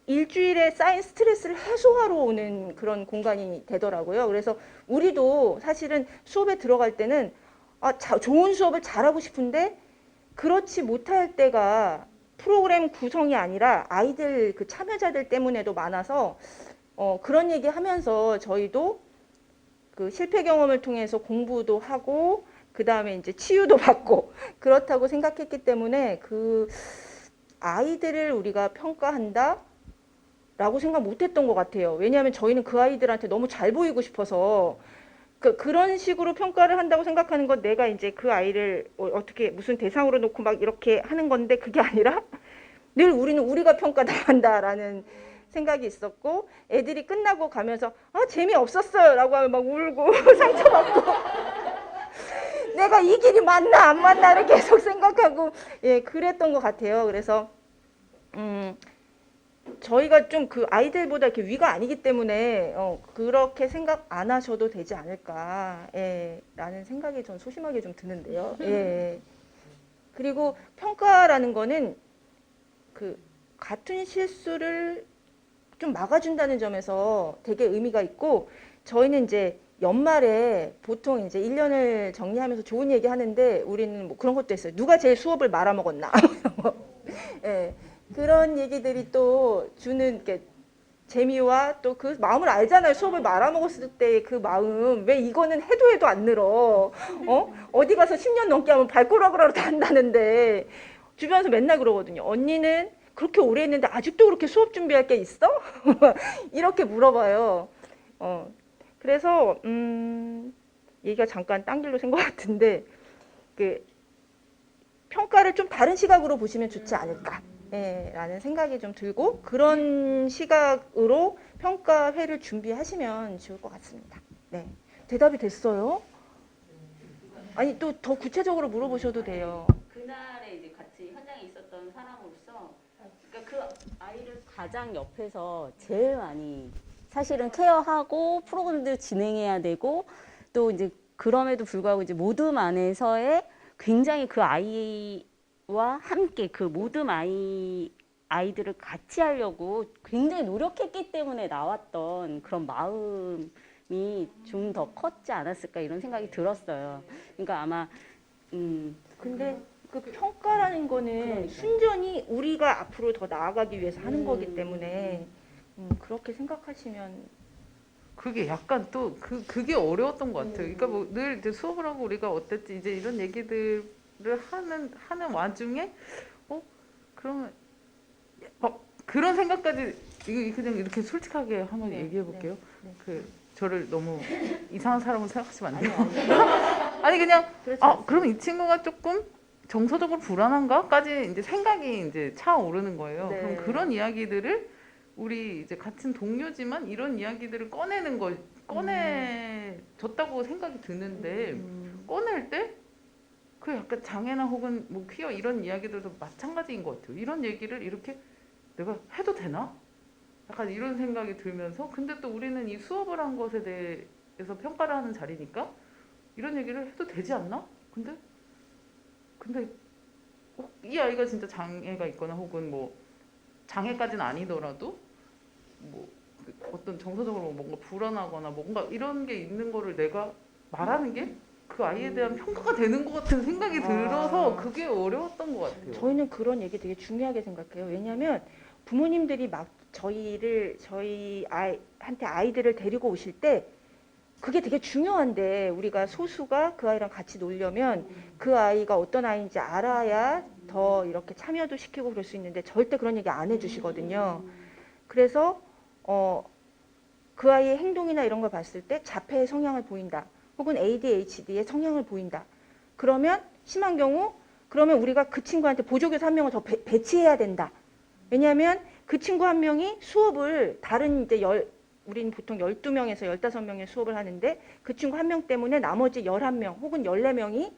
일주일에 쌓인 스트레스를 해소하러 오는 그런 공간이 되더라고요. 그래서 우리도 사실은 수업에 들어갈 때는 좋은 수업을 잘하고 싶은데 그렇지 못할 때가 프로그램 구성이 아니라 아이들 그 참여자들 때문에도 많아서 그런 얘기 하면서 저희도 그 실패 경험을 통해서 공부도 하고 그 다음에 이제 치유도 받고 그렇다고 생각했기 때문에 그 아이들을 우리가 평가한다? 라고 생각 못했던 것 같아요. 왜냐하면 저희는 그 아이들한테 너무 잘 보이고 싶어서 그런 식으로 평가를 한다고 생각하는 건 내가 이제 그 아이를 어떻게 무슨 대상으로 놓고 막 이렇게 하는 건데 그게 아니라 늘 우리는 우리가 평가당한다라는 생각이 있었고 애들이 끝나고 가면서 재미없었어요 라고 하면 막 울고 상처받고 내가 이 길이 맞나 안 맞나를 계속 생각하고 그랬던 것 같아요. 그래서 저희가 좀 그 아이들보다 이렇게 위가 아니기 때문에 그렇게 생각 안 하셔도 되지 않을까 라는 생각이 전 소심하게 좀 드는데요. 그리고 평가라는 거는 그 같은 실수를 좀 막아준다는 점에서 되게 의미가 있고 저희는 이제 연말에 보통 이제 1년을 정리하면서 좋은 얘기 하는데 우리는 뭐 그런 것도 했어요. 누가 제일 수업을 말아먹었나. 그런 얘기들이 또 주는 이렇게 재미와 또 그 마음을 알잖아요. 수업을 말아먹었을 때 그 마음. 왜 이거는 해도 안 늘어. 어디 가서 10년 넘게 하면 발꼬락으로라도 한다는데 주변에서 맨날 그러거든요. 언니는 그렇게 오래 했는데 아직도 그렇게 수업 준비할 게 있어? 이렇게 물어봐요. 그래서 얘기가 잠깐 딴 길로 샌 것 같은데 그 평가를 좀 다른 시각으로 보시면 좋지 않을까 라는 생각이 좀 들고 그런 시각으로 평가회를 준비하시면 좋을 것 같습니다. 네, 대답이 됐어요? 아니 또 더 구체적으로 물어보셔도 돼요. 그날에 이제 같이 현장에 있었던 사람으로서 그러니까 그 아이를 가장 옆에서 제일 많이 사실은 케어하고 프로그램도 진행해야 되고 또 이제 그럼에도 불구하고 이제 모둠 안에서의 굉장히 그 아이와 함께 그 모둠 아이들을 같이 하려고 굉장히 노력했기 때문에 나왔던 그런 마음이 좀 더 컸지 않았을까 이런 생각이 들었어요. 그러니까 아마 근데 그 평가라는 거는 순전히 우리가 앞으로 더 나아가기 위해서 하는 거기 때문에 그렇게 생각하시면 그게 약간 또 그게 어려웠던 것 같아요. 그러니까 뭐 늘 이제 수업을 하고 우리가 어땠지 이제 이런 얘기들을 하는 와중에 그러면 그런 생각까지 그냥 이렇게 솔직하게 한번 얘기해 볼게요. 그 저를 너무 이상한 사람으로 생각하시면 안 돼요. 아니 그냥 그럼 이 친구가 조금 정서적으로 불안한가까지 이제 생각이 이제 차오르는 거예요. 네. 그럼 그런 이야기들을 우리 이제 같은 동료지만 이런 이야기들을 꺼내줬다고 생각이 드는데 꺼낼 때 그 약간 장애나 혹은 뭐 퀴어 이런 이야기들도 마찬가지인 것 같아요. 이런 얘기를 이렇게 내가 해도 되나? 약간 이런 생각이 들면서 근데 또 우리는 이 수업을 한 것에 대해서 평가를 하는 자리니까 이런 얘기를 해도 되지 않나? 근데 이 아이가 진짜 장애가 있거나 혹은 뭐 장애까지는 아니더라도 뭐 어떤 정서적으로 뭔가 불안하거나 뭔가 이런 게 있는 거를 내가 말하는 게 그 아이에 대한 평가가 되는 것 같은 생각이 들어서 그게 어려웠던 것 같아요. 저희는 그런 얘기 되게 중요하게 생각해요. 왜냐하면 부모님들이 저희 아이한테 아이들을 데리고 오실 때 그게 되게 중요한데 우리가 소수가 그 아이랑 같이 놀려면 그 아이가 어떤 아이인지 알아야 더 이렇게 참여도 시키고 그럴 수 있는데 절대 그런 얘기 안 해주시거든요. 그래서 그 아이의 행동이나 이런 걸 봤을 때 자폐의 성향을 보인다. 혹은 ADHD의 성향을 보인다. 그러면 심한 경우 그러면 우리가 그 친구한테 보조교사 한 명을 더 배치해야 된다. 왜냐하면 그 친구 한 명이 수업을 다른 이제 우리는 보통 12명에서 15명의 수업을 하는데 그 친구 한 명 때문에 나머지 11명 혹은 14명이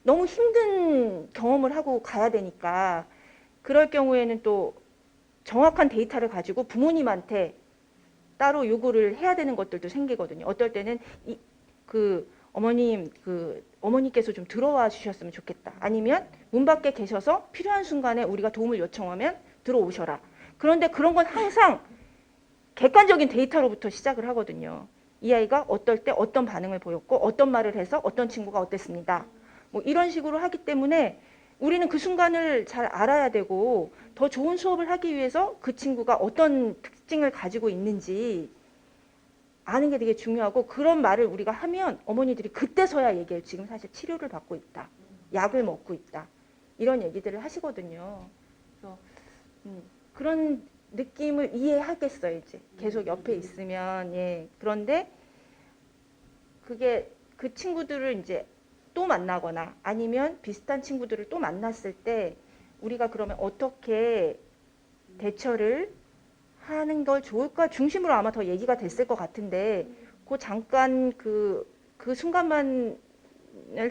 너무 힘든 경험을 하고 가야 되니까 그럴 경우에는 또 정확한 데이터를 가지고 부모님한테 따로 요구를 해야 되는 것들도 생기거든요. 어떨 때는 어머니께서 좀 들어와 주셨으면 좋겠다. 아니면 문 밖에 계셔서 필요한 순간에 우리가 도움을 요청하면 들어오셔라. 그런데 그런 건 항상 객관적인 데이터로부터 시작을 하거든요. 이 아이가 어떨 때 어떤 반응을 보였고 어떤 말을 해서 어떤 친구가 어땠습니다. 뭐 이런 식으로 하기 때문에 우리는 그 순간을 잘 알아야 되고 더 좋은 수업을 하기 위해서 그 친구가 어떤 특징을 가지고 있는지 아는 게 되게 중요하고 그런 말을 우리가 하면 어머니들이 그때서야 얘기해요. 지금 사실 치료를 받고 있다. 약을 먹고 있다. 이런 얘기들을 하시거든요. 그래서 그런 느낌을 이해하겠어요. 이제 계속 옆에 있으면. 예. 그런데 그게 그 친구들을 이제 또 만나거나 아니면 비슷한 친구들을 또 만났을 때 우리가 그러면 어떻게 대처를 하는 걸 좋을까 중심으로 아마 더 얘기가 됐을 것 같은데 그 잠깐 그 순간만을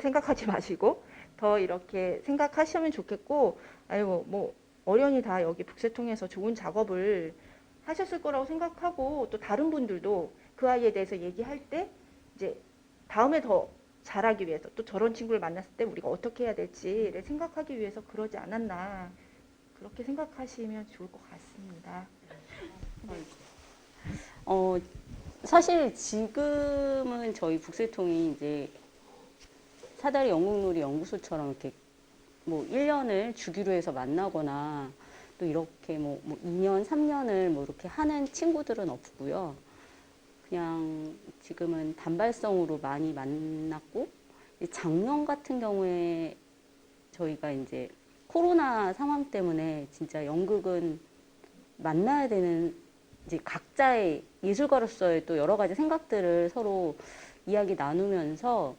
생각하지 마시고 더 이렇게 생각하시면 좋겠고 아이고 뭐 어련히 다 여기 북새통해서 좋은 작업을 하셨을 거라고 생각하고 또 다른 분들도 그 아이에 대해서 얘기할 때 이제 다음에 더 잘하기 위해서 또 저런 친구를 만났을 때 우리가 어떻게 해야 될지를 생각하기 위해서 그러지 않았나 그렇게 생각하시면 좋을 것 같습니다. 사실 지금은 저희 북새통이 이제 사다리 영국놀이 연구소처럼 이렇게 뭐 1년을 주기로 해서 만나거나 또 이렇게 뭐 2년, 3년을 뭐 이렇게 하는 친구들은 없고요. 그냥 지금은 단발성으로 많이 만났고 작년 같은 경우에 저희가 이제 코로나 상황 때문에 진짜 연극은 만나야 되는 이제 각자의 예술가로서의 또 여러 가지 생각들을 서로 이야기 나누면서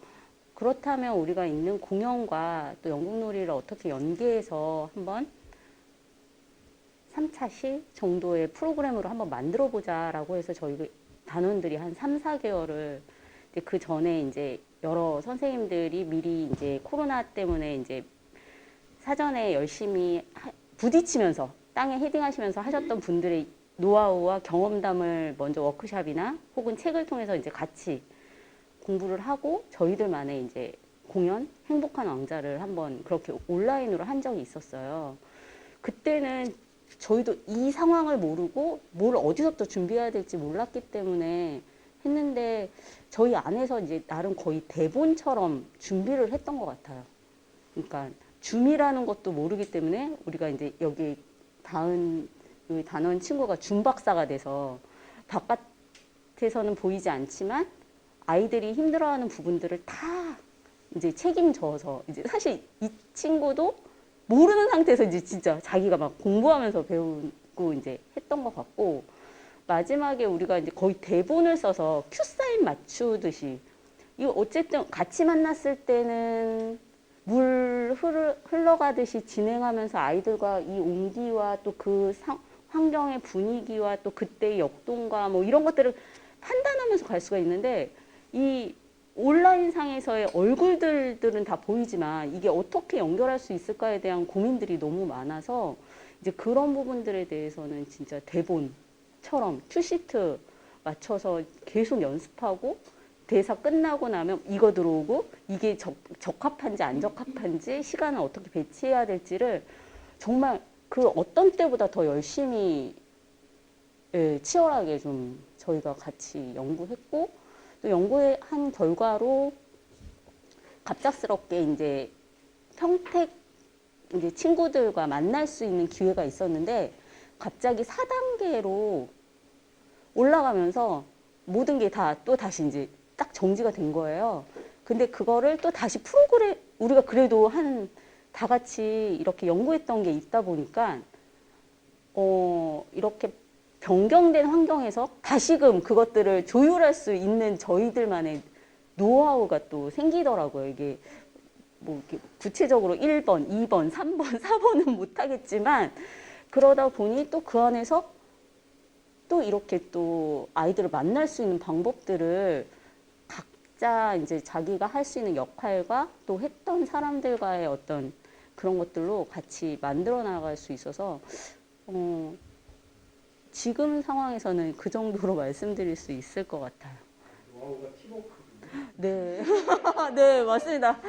그렇다면 우리가 있는 공연과 또 연극놀이를 어떻게 연계해서 한번 3차시 정도의 프로그램으로 한번 만들어 보자라고 해서 저희 단원들이 한 3, 4개월을 그 전에 이제 여러 선생님들이 미리 이제 코로나 때문에 이제 사전에 열심히 부딪히면서 땅에 헤딩하시면서 하셨던 분들의 노하우와 경험담을 먼저 워크숍이나 혹은 책을 통해서 이제 같이 공부를 하고 저희들만의 이제 공연 행복한 왕자를 한번 그렇게 온라인으로 한 적이 있었어요. 그때는 저희도 이 상황을 모르고 뭘 어디서부터 준비해야 될지 몰랐기 때문에 했는데 저희 안에서 이제 나름 거의 대본처럼 준비를 했던 것 같아요. 그러니까 줌이라는 것도 모르기 때문에 우리가 이제 여기 단원 친구가 줌 박사가 돼서 바깥에서는 보이지 않지만 아이들이 힘들어하는 부분들을 다 이제 책임져서 이제 사실 이 친구도 모르는 상태에서 이제 진짜 자기가 막 공부하면서 배우고 이제 했던 것 같고 마지막에 우리가 이제 거의 대본을 써서 큐 사인 맞추듯이 이거 어쨌든 같이 만났을 때는 물 흘러가듯이 진행하면서 아이들과 이 온기와 또 그 환경의 분위기와 또 그때의 역동과 뭐 이런 것들을 판단하면서 갈 수가 있는데 이 온라인상에서의 얼굴들은 다 보이지만 이게 어떻게 연결할 수 있을까에 대한 고민들이 너무 많아서 이제 그런 부분들에 대해서는 진짜 대본처럼 큐시트 맞춰서 계속 연습하고 대사 끝나고 나면 이거 들어오고 이게 적합한지 안 적합한지 시간을 어떻게 배치해야 될지를 정말 그 어떤 때보다 더 열심히 치열하게 좀 저희가 같이 연구했고 또 연구한 결과로 갑작스럽게 이제 평택 이제 친구들과 만날 수 있는 기회가 있었는데 갑자기 4단계로 올라가면서 모든 게 다 또 다시 이제 딱 정지가 된 거예요. 근데 그거를 또 다시 프로그램, 우리가 그래도 다 같이 이렇게 연구했던 게 있다 보니까, 이렇게 변경된 환경에서 다시금 그것들을 조율할 수 있는 저희들만의 노하우가 또 생기더라고요. 이게 뭐 이렇게 구체적으로 1번, 2번, 3번, 4번은 못하겠지만, 그러다 보니 또 그 안에서 또 이렇게 또 아이들을 만날 수 있는 방법들을 각자 이제 자기가 할 수 있는 역할과 또 했던 사람들과의 어떤 그런 것들로 같이 만들어 나갈 수 있어서, 지금 상황에서는 그 정도로 말씀드릴 수 있을 것 같아요. 노하우가 팀워크. 네. 네, 맞습니다.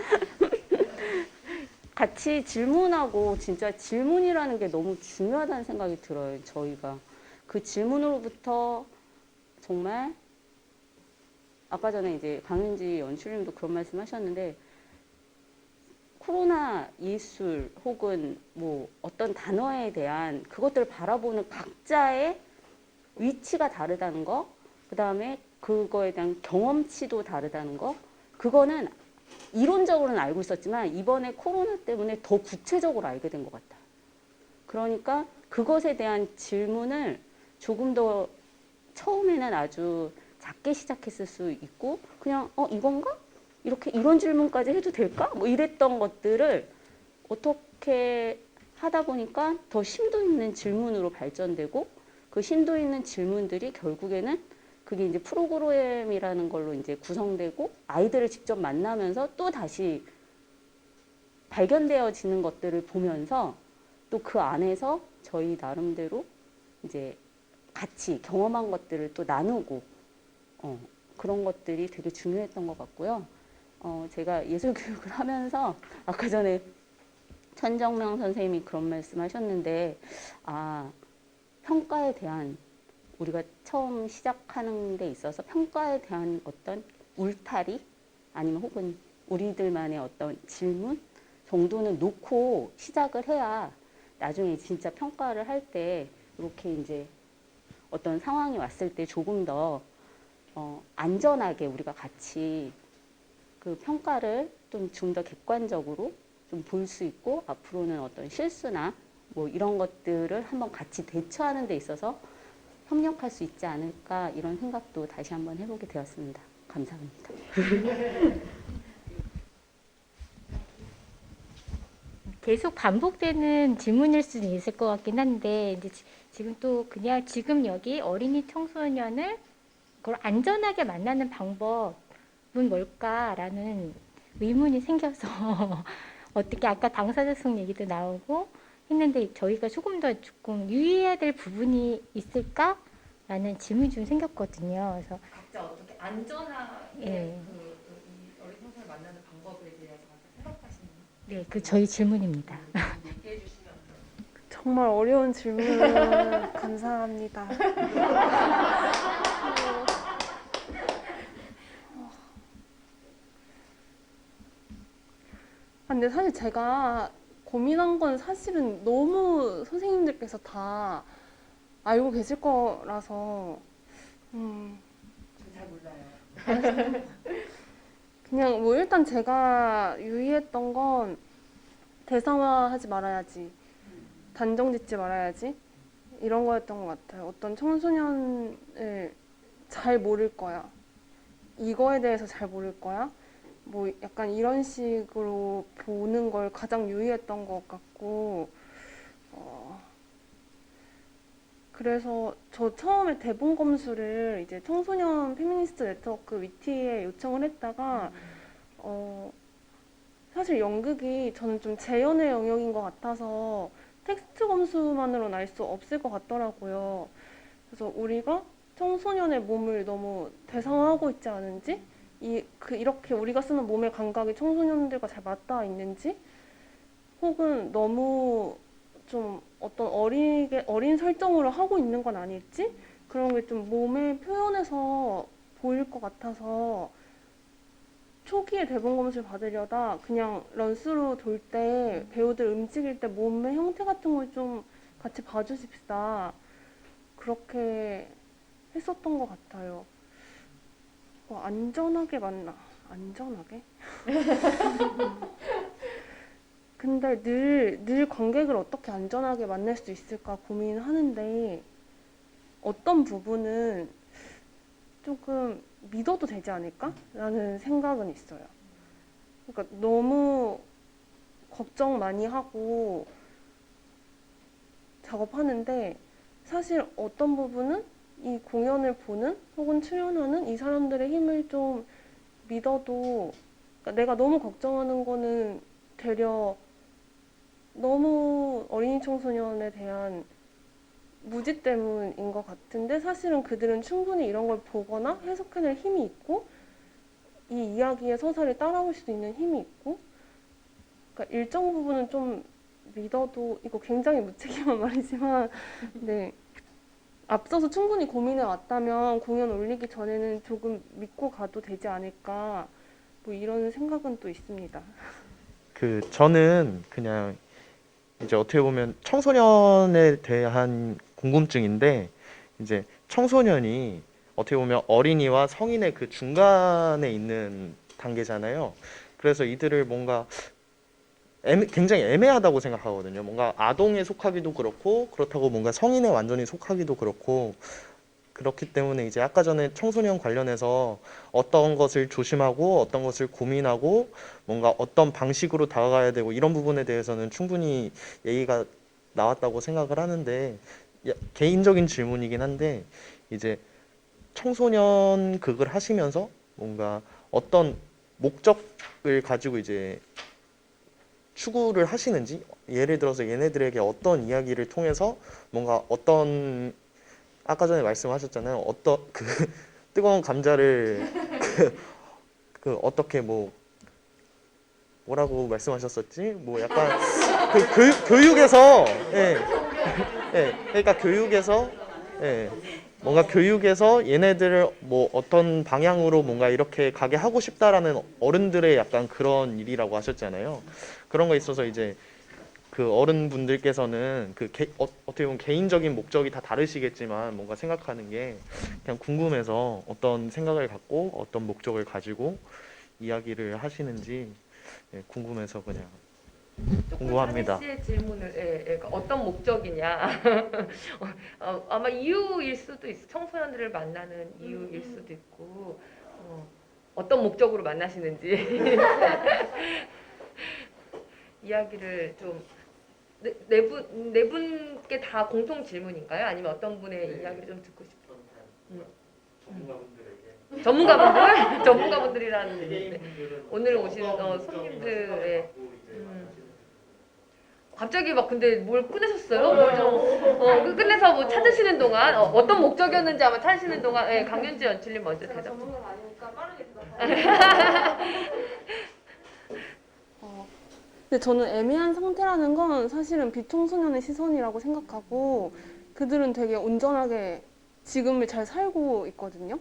같이 질문하고 진짜 질문이라는 게 너무 중요하다는 생각이 들어요. 저희가 그 질문으로부터 정말 아까 전에 이제 강윤지 연출님도 그런 말씀 하셨는데, 코로나 예술 혹은 뭐 어떤 단어에 대한 그것들을 바라보는 각자의 위치가 다르다는 거, 그 다음에 그거에 대한 경험치도 다르다는 거, 그거는 이론적으로는 알고 있었지만 이번에 코로나 때문에 더 구체적으로 알게 된 것 같아요. 그러니까 그것에 대한 질문을 조금 더 처음에는 아주 작게 시작했을 수 있고, 그냥 이건가? 이렇게 이런 질문까지 해도 될까? 뭐 이랬던 것들을 어떻게 하다 보니까 더 심도 있는 질문으로 발전되고, 그 심도 있는 질문들이 결국에는 그게 이제 프로그램이라는 걸로 이제 구성되고, 아이들을 직접 만나면서 또 다시 발견되어지는 것들을 보면서 또 그 안에서 저희 나름대로 이제 같이 경험한 것들을 또 나누고, 그런 것들이 되게 중요했던 것 같고요. 제가 예술교육을 하면서 아까 전에 천정명 선생님이 그런 말씀 하셨는데, 평가에 대한, 우리가 처음 시작하는 데 있어서 평가에 대한 어떤 울타리 아니면 혹은 우리들만의 어떤 질문 정도는 놓고 시작을 해야 나중에 진짜 평가를 할 때 이렇게 이제 어떤 상황이 왔을 때 조금 더 안전하게 우리가 같이 그 평가를 좀 더 객관적으로 좀 볼 수 있고, 앞으로는 어떤 실수나 뭐 이런 것들을 한번 같이 대처하는 데 있어서 협력할 수 있지 않을까, 이런 생각도 다시 한번 해보게 되었습니다. 감사합니다. 계속 반복되는 질문일 수는 있을 것 같긴 한데, 이제 지금 또 그냥 지금 여기 어린이 청소년을 그걸 안전하게 만나는 방법은 뭘까라는 의문이 생겨서 어떻게 아까 당사자성 얘기도 나오고 했는데, 저희가 조금 더 조금 유의해야 될 부분이 있을까라는 질문이 좀 생겼거든요. 그래서 각자 어떻게 안전하게 예. 이 어린 청소년 만나는 방법에 대해서 생각하시는 네, 그 저희 질문입니다. 얘기해 주시면 정말 어려운 질문 감사합니다. 근데 사실 제가 고민한 건 사실은 너무 선생님들께서 다 알고 계실 거라서 잘 몰라요. 그냥 뭐 일단 제가 유의했던 건 대상화하지 말아야지, 단정 짓지 말아야지, 이런 거였던 것 같아요. 어떤 청소년을 잘 모를 거야, 이거에 대해서 잘 모를 거야, 뭐 약간 이런 식으로 보는 걸 가장 유의했던 것 같고, 그래서 저 처음에 대본 검수를 이제 청소년 페미니스트 네트워크 위티에 요청을 했다가 사실 연극이 저는 좀 재연의 영역인 것 같아서 텍스트 검수만으로는 알 수 없을 것 같더라고요. 그래서 우리가 청소년의 몸을 너무 대상화하고 있지 않은지, 이렇게 우리가 쓰는 몸의 감각이 청소년들과 잘 맞닿아 있는지, 혹은 너무 좀 어떤 어린 설정으로 하고 있는 건 아닐지, 그런 게 좀 몸의 표현에서 보일 것 같아서 초기에 대본 검수를 받으려다 그냥 런스루 돌 때 배우들 움직일 때 몸의 형태 같은 걸 좀 같이 봐주십사 그렇게 했었던 것 같아요. 안전하게 만나. 안전하게? 근데 늘 관객을 어떻게 안전하게 만날 수 있을까 고민하는데 어떤 부분은 조금 믿어도 되지 않을까? 라는 생각은 있어요. 그러니까 너무 걱정 많이 하고 작업하는데 사실 어떤 부분은 이 공연을 보는 혹은 출연하는 이 사람들의 힘을 좀 믿어도 그러니까 내가 너무 걱정하는 거는 되려 너무 어린이 청소년에 대한 무지 때문인 것 같은데 사실은 그들은 충분히 이런 걸 보거나 해석해낼 힘이 있고 이 이야기의 서사를 따라올 수 있는 힘이 있고 그러니까 일정 부분은 좀 믿어도 이거 굉장히 무책임한 말이지만 네. 앞서서 충분히 고민해 왔다면 공연 올리기 전에는 조금 믿고 가도 되지 않을까 뭐 이런 생각은 또 있습니다. 저는 그냥 이제 어떻게 보면 청소년에 대한 궁금증인데 이제 청소년이 어떻게 보면 어린이와 성인의 그 중간에 있는 단계잖아요. 그래서 이들을 뭔가 굉장히 애매하다고 생각하거든요. 뭔가 아동에 속하기도 그렇고 그렇다고 뭔가 성인에 완전히 속하기도 그렇고 그렇기 때문에 이제 아까 전에 청소년 관련해서 어떤 것을 조심하고 어떤 것을 고민하고 뭔가 어떤 방식으로 다가가야 되고 이런 부분에 대해서는 충분히 얘기가 나왔다고 생각을 하는데 개인적인 질문이긴 한데 이제 청소년 극을 하시면서 뭔가 어떤 목적을 가지고 이제 추구를 하시는지 예를 들어서 얘네들에게 어떤 이야기를 통해서 뭔가 어떤 아까 전에 말씀하셨잖아요. 어떤 뜨거운 감자를 어떻게 뭐라고 말씀하셨었지? 뭐 약간 교육에서 그러니까 교육에서 뭔가 교육에서 얘네들을 뭐 어떤 방향으로 뭔가 이렇게 가게 하고 싶다라는 어른들의 약간 그런 일이라고 하셨잖아요. 그런 거에 있어서 이제 그 어른분들께서는 어떻게 보면 개인적인 목적이 다 다르시겠지만 뭔가 생각하는 게 그냥 궁금해서 어떤 생각을 갖고 어떤 목적을 가지고 이야기를 하시는지 궁금해서 그냥 궁금합니다. 씨의 질문을 그러니까 어떤 목적이냐 아마 이유일 수도 있어. 청소년들을 만나는 이유일 수도 있고 어떤 목적으로 만나시는지 이야기를 좀 네 분께 다 공통 질문인가요? 아니면 어떤 분의 이야기를 좀 듣고 싶어요? 전문가분들? 전문가분들이라는 얘기인데 오늘 오신 손님들의 갑자기 막 근데 뭘 꺼내셨어요? 뭘 좀 끝내서 뭐 찾으시는 동안 어떤 목적이었는지 아마 찾으시는 동안 강윤지 연출님 먼저 대답. 전문가 아니니까 빠르게 근데 저는 애매한 상태라는 건 사실은 비청소년의 시선이라고 생각하고 그들은 되게 온전하게 지금을 잘 살고 있거든요.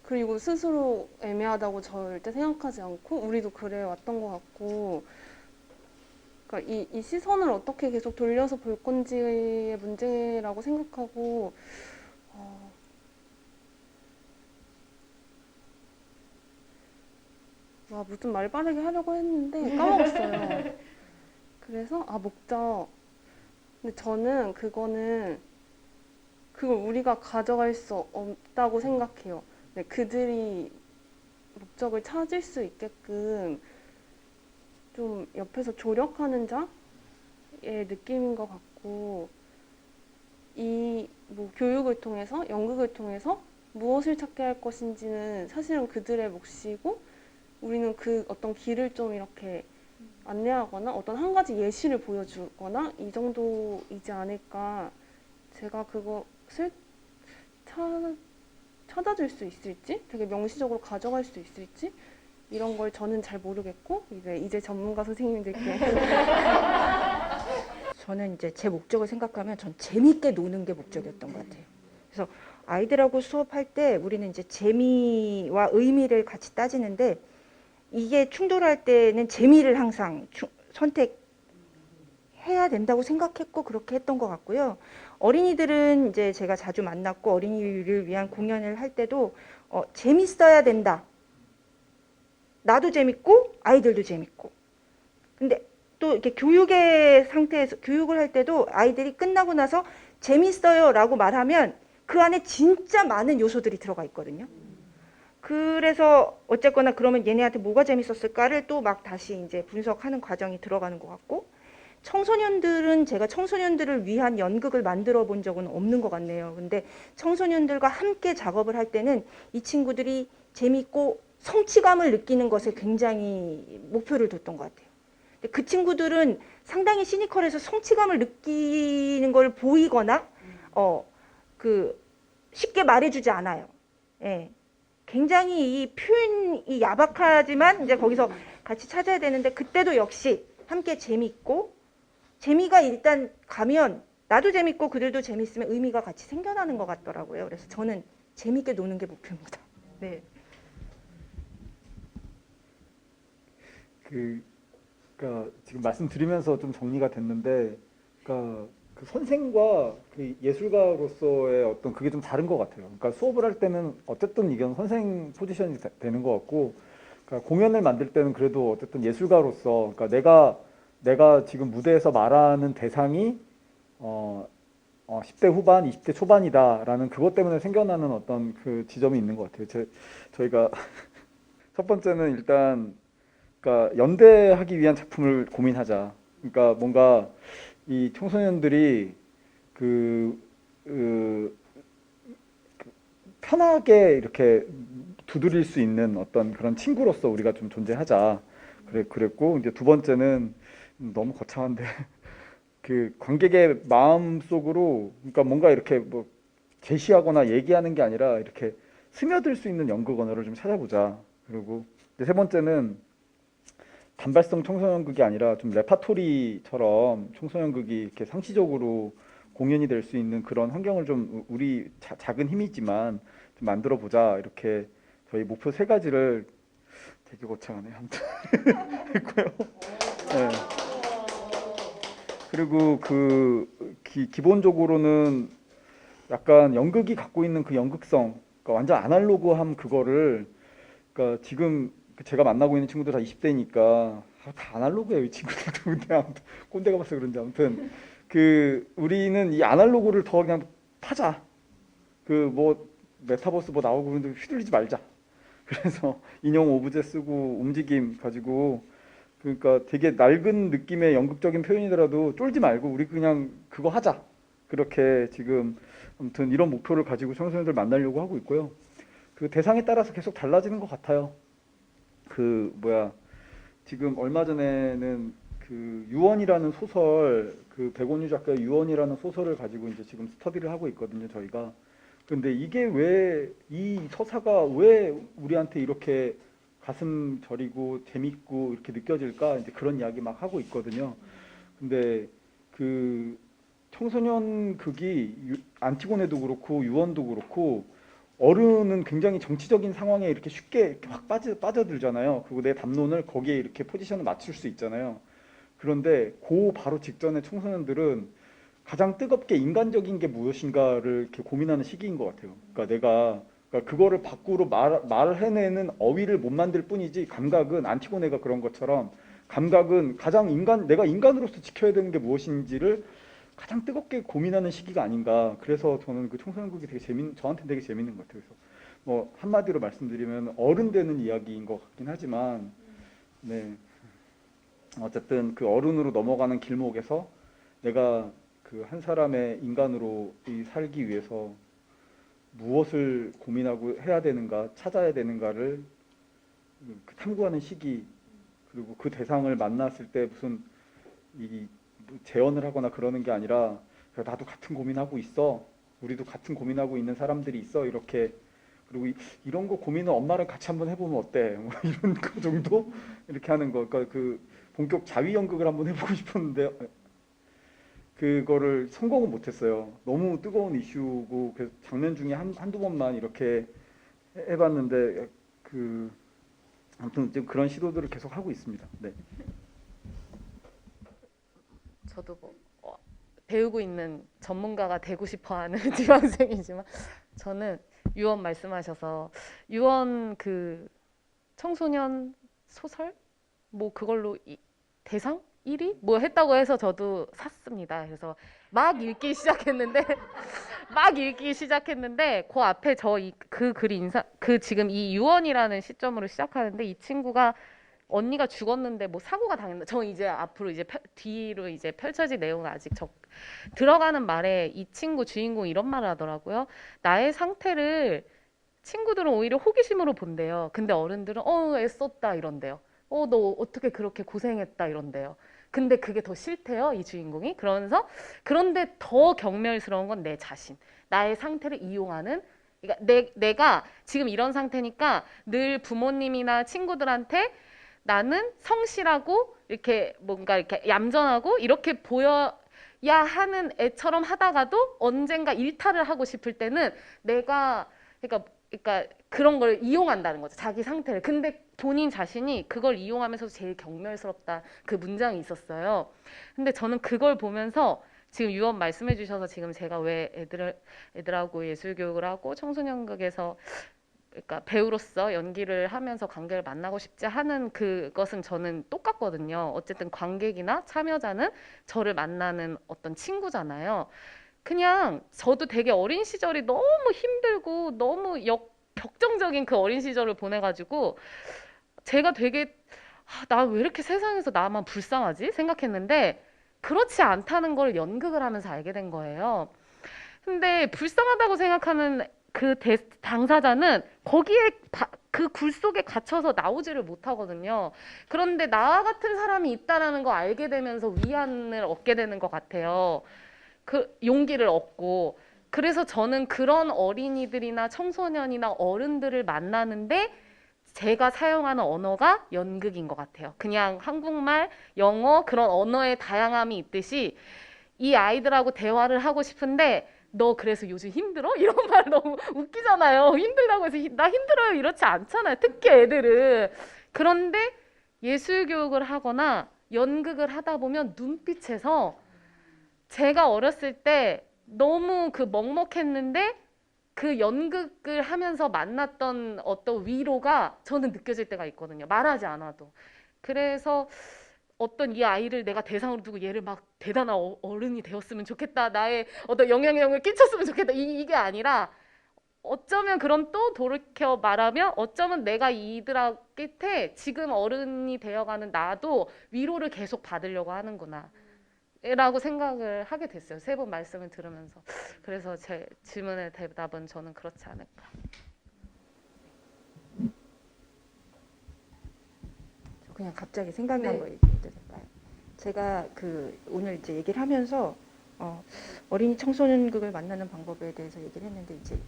그리고 스스로 애매하다고 절대 생각하지 않고 우리도 그래 왔던 것 같고 그러니까 이 시선을 어떻게 계속 돌려서 볼 건지의 문제라고 생각하고 무슨 말 빠르게 하려고 했는데 까먹었어요. 그래서 목적. 근데 저는 그걸 우리가 가져갈 수 없다고 생각해요. 네, 그들이 목적을 찾을 수 있게끔 좀 옆에서 조력하는 자의 느낌인 것 같고 뭐 교육을 통해서 연극을 통해서 무엇을 찾게 할 것인지는 사실은 그들의 몫이고 우리는 그 어떤 길을 좀 이렇게 안내하거나 어떤 한 가지 예시를 보여주거나 이 정도이지 않을까. 제가 그것을 찾아줄 수 있을지 되게 명시적으로 가져갈 수 있을지 이런 걸 저는 잘 모르겠고 이제 전문가 선생님들께 저는 이제 제 목적을 생각하면 전 재미있게 노는 게 목적이었던 것 같아요. 그래서 아이들하고 수업할 때 우리는 이제 재미와 의미를 같이 따지는데 이게 충돌할 때는 재미를 항상 선택해야 해야 된다고 생각했고 그렇게 했던 것 같고요. 어린이들은 이제 제가 자주 만났고 어린이를 위한 공연을 할 때도 재밌어야 된다. 나도 재밌고 아이들도 재밌고. 근데 또 이렇게 교육의 상태에서 교육을 할 때도 아이들이 끝나고 나서 재밌어요라고 말하면 그 안에 진짜 많은 요소들이 들어가 있거든요. 그래서 어쨌거나 그러면 얘네한테 뭐가 재밌었을까를 또 막 다시 이제 분석하는 과정이 들어가는 것 같고, 청소년들은 제가 청소년들을 위한 연극을 만들어 본 적은 없는 것 같네요. 근데 청소년들과 함께 작업을 할 때는 이 친구들이 재밌고 성취감을 느끼는 것에 굉장히 목표를 뒀던 것 같아요. 근데 그 친구들은 상당히 시니컬해서 성취감을 느끼는 걸 보이거나 쉽게 말해주지 않아요. 예. 굉장히 이 표현이 야박하지만 이제 거기서 같이 찾아야 되는데, 그때도 역시 함께 재밌고, 재미가 일단 가면 나도 재밌고 그들도 재밌으면 의미가 같이 생겨나는 것 같더라고요. 그래서 저는 재밌게 노는 게 목표입니다. 네. 그러니까 지금 말씀드리면서 좀 정리가 됐는데, 그러니까 그 선생과 그 예술가로서의 어떤 그게 좀 다른 것 같아요. 그러니까 수업을 할 때는 어쨌든 이건 선생 포지션이 되는 것 같고, 그러니까 공연을 만들 때는 그래도 어쨌든 예술가로서, 그러니까 내가 지금 무대에서 말하는 대상이 10대 후반, 20대 초반이다라는 그것 때문에 생겨나는 어떤 그 지점이 있는 것 같아요. 저희가 첫 번째는 일단 그러니까 연대하기 위한 작품을 고민하자. 그러니까 뭔가 이 청소년들이 편하게 이렇게 두드릴 수 있는 어떤 그런 친구로서 우리가 좀 존재하자. 그랬고, 이제 두 번째는 너무 거창한데 그 관객의 마음 속으로, 그러니까 뭔가 이렇게 뭐 제시하거나 얘기하는 게 아니라 이렇게 스며들 수 있는 연극 언어를 좀 찾아보자. 그리고 이제 세 번째는 단발성 청소년극이 아니라 좀 레파토리처럼 청소년극이 이렇게 상시적으로 공연이 될 수 있는 그런 환경을 좀 우리 작은 힘이지만 좀 만들어 보자. 이렇게 저희 목표 세 가지를, 되게 거창하네요. 아무튼 했고요. 네. 그리고 기본적으로는 약간 연극이 갖고 있는 그 연극성, 그러니까 완전 아날로그함, 그거를, 그러니까 지금 제가 만나고 있는 친구들 다 20대니까 다 아날로그예요, 이 친구들도. 근데 아무튼 꼰대가 봐서 그런지 아무튼 우리는 이 아날로그를 더 그냥 파자. 뭐 메타버스 뭐 나오고 그런데 휘둘리지 말자. 그래서 인형 오브제 쓰고 움직임 가지고, 그러니까 되게 낡은 느낌의 연극적인 표현이더라도 쫄지 말고 우리 그냥 그거 하자. 그렇게 지금 아무튼 이런 목표를 가지고 청소년들 만나려고 하고 있고요. 그 대상에 따라서 계속 달라지는 것 같아요. 지금 얼마 전에는 그 유언이라는 소설, 그 백원유 작가의 유언이라는 소설을 가지고 이제 지금 스터디를 하고 있거든요, 저희가. 근데 이게 이 서사가 왜 우리한테 이렇게 가슴 저리고 재밌고 이렇게 느껴질까? 이제 그런 이야기 막 하고 있거든요. 근데 그 청소년 극이 안티고네도 그렇고 유언도 그렇고, 어른은 굉장히 정치적인 상황에 이렇게 쉽게 이렇게 확 빠져들잖아요. 그리고 내 담론을 거기에 이렇게 포지션을 맞출 수 있잖아요. 그런데 그 바로 직전에 청소년들은 가장 뜨겁게 인간적인 게 무엇인가를 이렇게 고민하는 시기인 것 같아요. 그러니까 그거를 밖으로 말을 해내는 어휘를 못 만들 뿐이지, 감각은 안티고네가 그런 것처럼 감각은 가장 내가 인간으로서 지켜야 되는 게 무엇인지를 가장 뜨겁게 고민하는 시기가 아닌가. 그래서 저는 그 청소년극이 저한테 되게 재밌는 것 같아요. 그래서 뭐 한마디로 말씀드리면 어른 되는 이야기인 것 같긴 하지만, 네, 어쨌든 그 어른으로 넘어가는 길목에서 내가 그 한 사람의 인간으로 살기 위해서 무엇을 고민하고 해야 되는가, 찾아야 되는가를 탐구하는 시기, 그리고 그 대상을 만났을 때 무슨 재언을 하거나 그러는 게 아니라, 나도 같은 고민하고 있어, 우리도 같은 고민하고 있는 사람들이 있어, 이렇게. 그리고 이런 거 고민을 엄마랑 같이 한번 해보면 어때? 뭐 이런 거 정도 이렇게 하는 거. 그러니까 그 본격 자위 연극을 한번 해보고 싶었는데 그거를 성공은 못했어요. 너무 뜨거운 이슈고, 그래서 장면 중에 한두 번만 이렇게 해봤는데 아무튼 지금 그런 시도들을 계속 하고 있습니다. 네. 저도 뭐 배우고 있는 전문가가 되고 싶어하는 지망생이지만 저는 유언 말씀하셔서 유언 그 청소년 소설 뭐 그걸로 대상 1위 뭐 했다고 해서 저도 샀습니다. 그래서 막 읽기 시작했는데 그 앞에 그 글이 지금 이 유언이라는 시점으로 시작하는데 이 친구가 언니가 죽었는데 뭐 사고가 당했나? 저 이제 앞으로 이제 뒤로 이제 펼쳐질 내용은 아직 들어가는 말에 이 친구 주인공 이런 말을 하더라고요. 나의 상태를 친구들은 오히려 호기심으로 본대요. 근데 어른들은 애썼다 이런대요. 너 어떻게 그렇게 고생했다 이런대요. 근데 그게 더 싫대요, 이 주인공이. 그런데 더 경멸스러운 건 내 자신. 나의 상태를 이용하는. 그러니까 내가 지금 이런 상태니까 늘 부모님이나 친구들한테 나는 성실하고 이렇게 뭔가 이렇게 얌전하고 이렇게 보여야 하는 애처럼 하다가도 언젠가 일탈을 하고 싶을 때는 내가 그러니까 그런 걸 이용한다는 거죠. 자기 상태를. 근데 본인 자신이 그걸 이용하면서 제일 경멸스럽다. 그 문장이 있었어요. 근데 저는 그걸 보면서 지금 유언 말씀해 주셔서 지금 제가 왜 애들하고 예술교육을 하고 청소년극에서 그러니까 배우로서 연기를 하면서 관객을 만나고 싶지 하는 그것은 저는 똑같거든요. 어쨌든 관객이나 참여자는 저를 만나는 어떤 친구잖아요. 그냥 저도 되게 어린 시절이 너무 힘들고 너무 격정적인 그 어린 시절을 보내가지고 제가 되게 나 왜 이렇게 세상에서 나만 불쌍하지? 생각했는데 그렇지 않다는 걸 연극을 하면서 알게 된 거예요. 근데 불쌍하다고 생각하는 그 당사자는 거기에 그 굴 속에 갇혀서 나오지를 못하거든요. 그런데 나와 같은 사람이 있다라는 거 알게 되면서 위안을 얻게 되는 것 같아요. 그 용기를 얻고. 그래서 저는 그런 어린이들이나 청소년이나 어른들을 만나는데 제가 사용하는 언어가 연극인 것 같아요. 그냥 한국말, 영어 그런 언어의 다양함이 있듯이 이 아이들하고 대화를 하고 싶은데 너 그래서 요즘 힘들어? 이런 말 너무 웃기잖아요. 힘들다고 해서 나 힘들어요 이렇지 않잖아요. 특히 애들은. 그런데 예술교육을 하거나 연극을 하다 보면 눈빛에서 제가 어렸을 때 너무 그 먹먹했는데 그 연극을 하면서 만났던 어떤 위로가 저는 느껴질 때가 있거든요. 말하지 않아도. 그래서 어떤 이 아이를 내가 대상으로 두고 얘를 막 대단한 어른이 되었으면 좋겠다. 나의 어떤 영향력을 끼쳤으면 좋겠다. 이게 아니라 어쩌면 그럼 또 돌이켜 말하면 어쩌면 내가 이들아 끝에 지금 어른이 되어가는 나도 위로를 계속 받으려고 하는구나. 라고 생각을 하게 됐어요. 세 분 말씀을 들으면서. 그래서 제 질문의 대답은 저는 그렇지 않을까. 그냥 갑자기 생각난 네. 거 얘기해도 될까요? 제가 오늘 이제 얘기를 하면서 어린이 청소년극을 만나는 방법에 대해서 얘기를 했는데 이제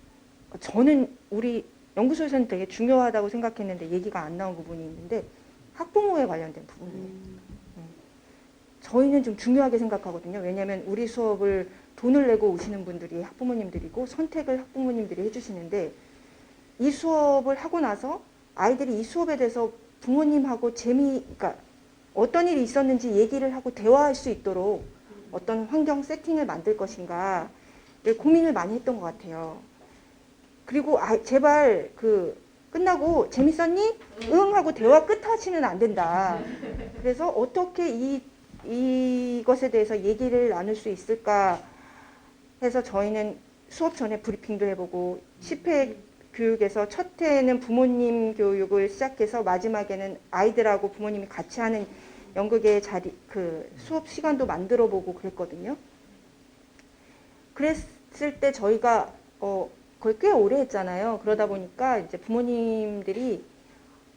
저는 우리 연구소에서는 되게 중요하다고 생각했는데 얘기가 안 나온 부분이 있는데 학부모에 관련된 부분이에요. 저희는 좀 중요하게 생각하거든요. 왜냐하면 우리 수업을 돈을 내고 오시는 분들이 학부모님들이고 선택을 학부모님들이 해주시는데 이 수업을 하고 나서 아이들이 이 수업에 대해서 부모님하고 그러니까 어떤 일이 있었는지 얘기를 하고 대화할 수 있도록 어떤 환경 세팅을 만들 것인가를 고민을 많이 했던 것 같아요. 그리고 제발 끝나고 재밌었니? 응 하고 대화 끝 하시면 안 된다. 그래서 어떻게 이것에 대해서 얘기를 나눌 수 있을까 해서 저희는 수업 전에 브리핑도 해보고 10회 교육에서 첫 해에는 부모님 교육을 시작해서 마지막에는 아이들하고 부모님이 같이 하는 연극의 수업 시간도 만들어 보고 그랬거든요. 그랬을 때 저희가 그걸 꽤 오래 했잖아요. 그러다 보니까 이제 부모님들이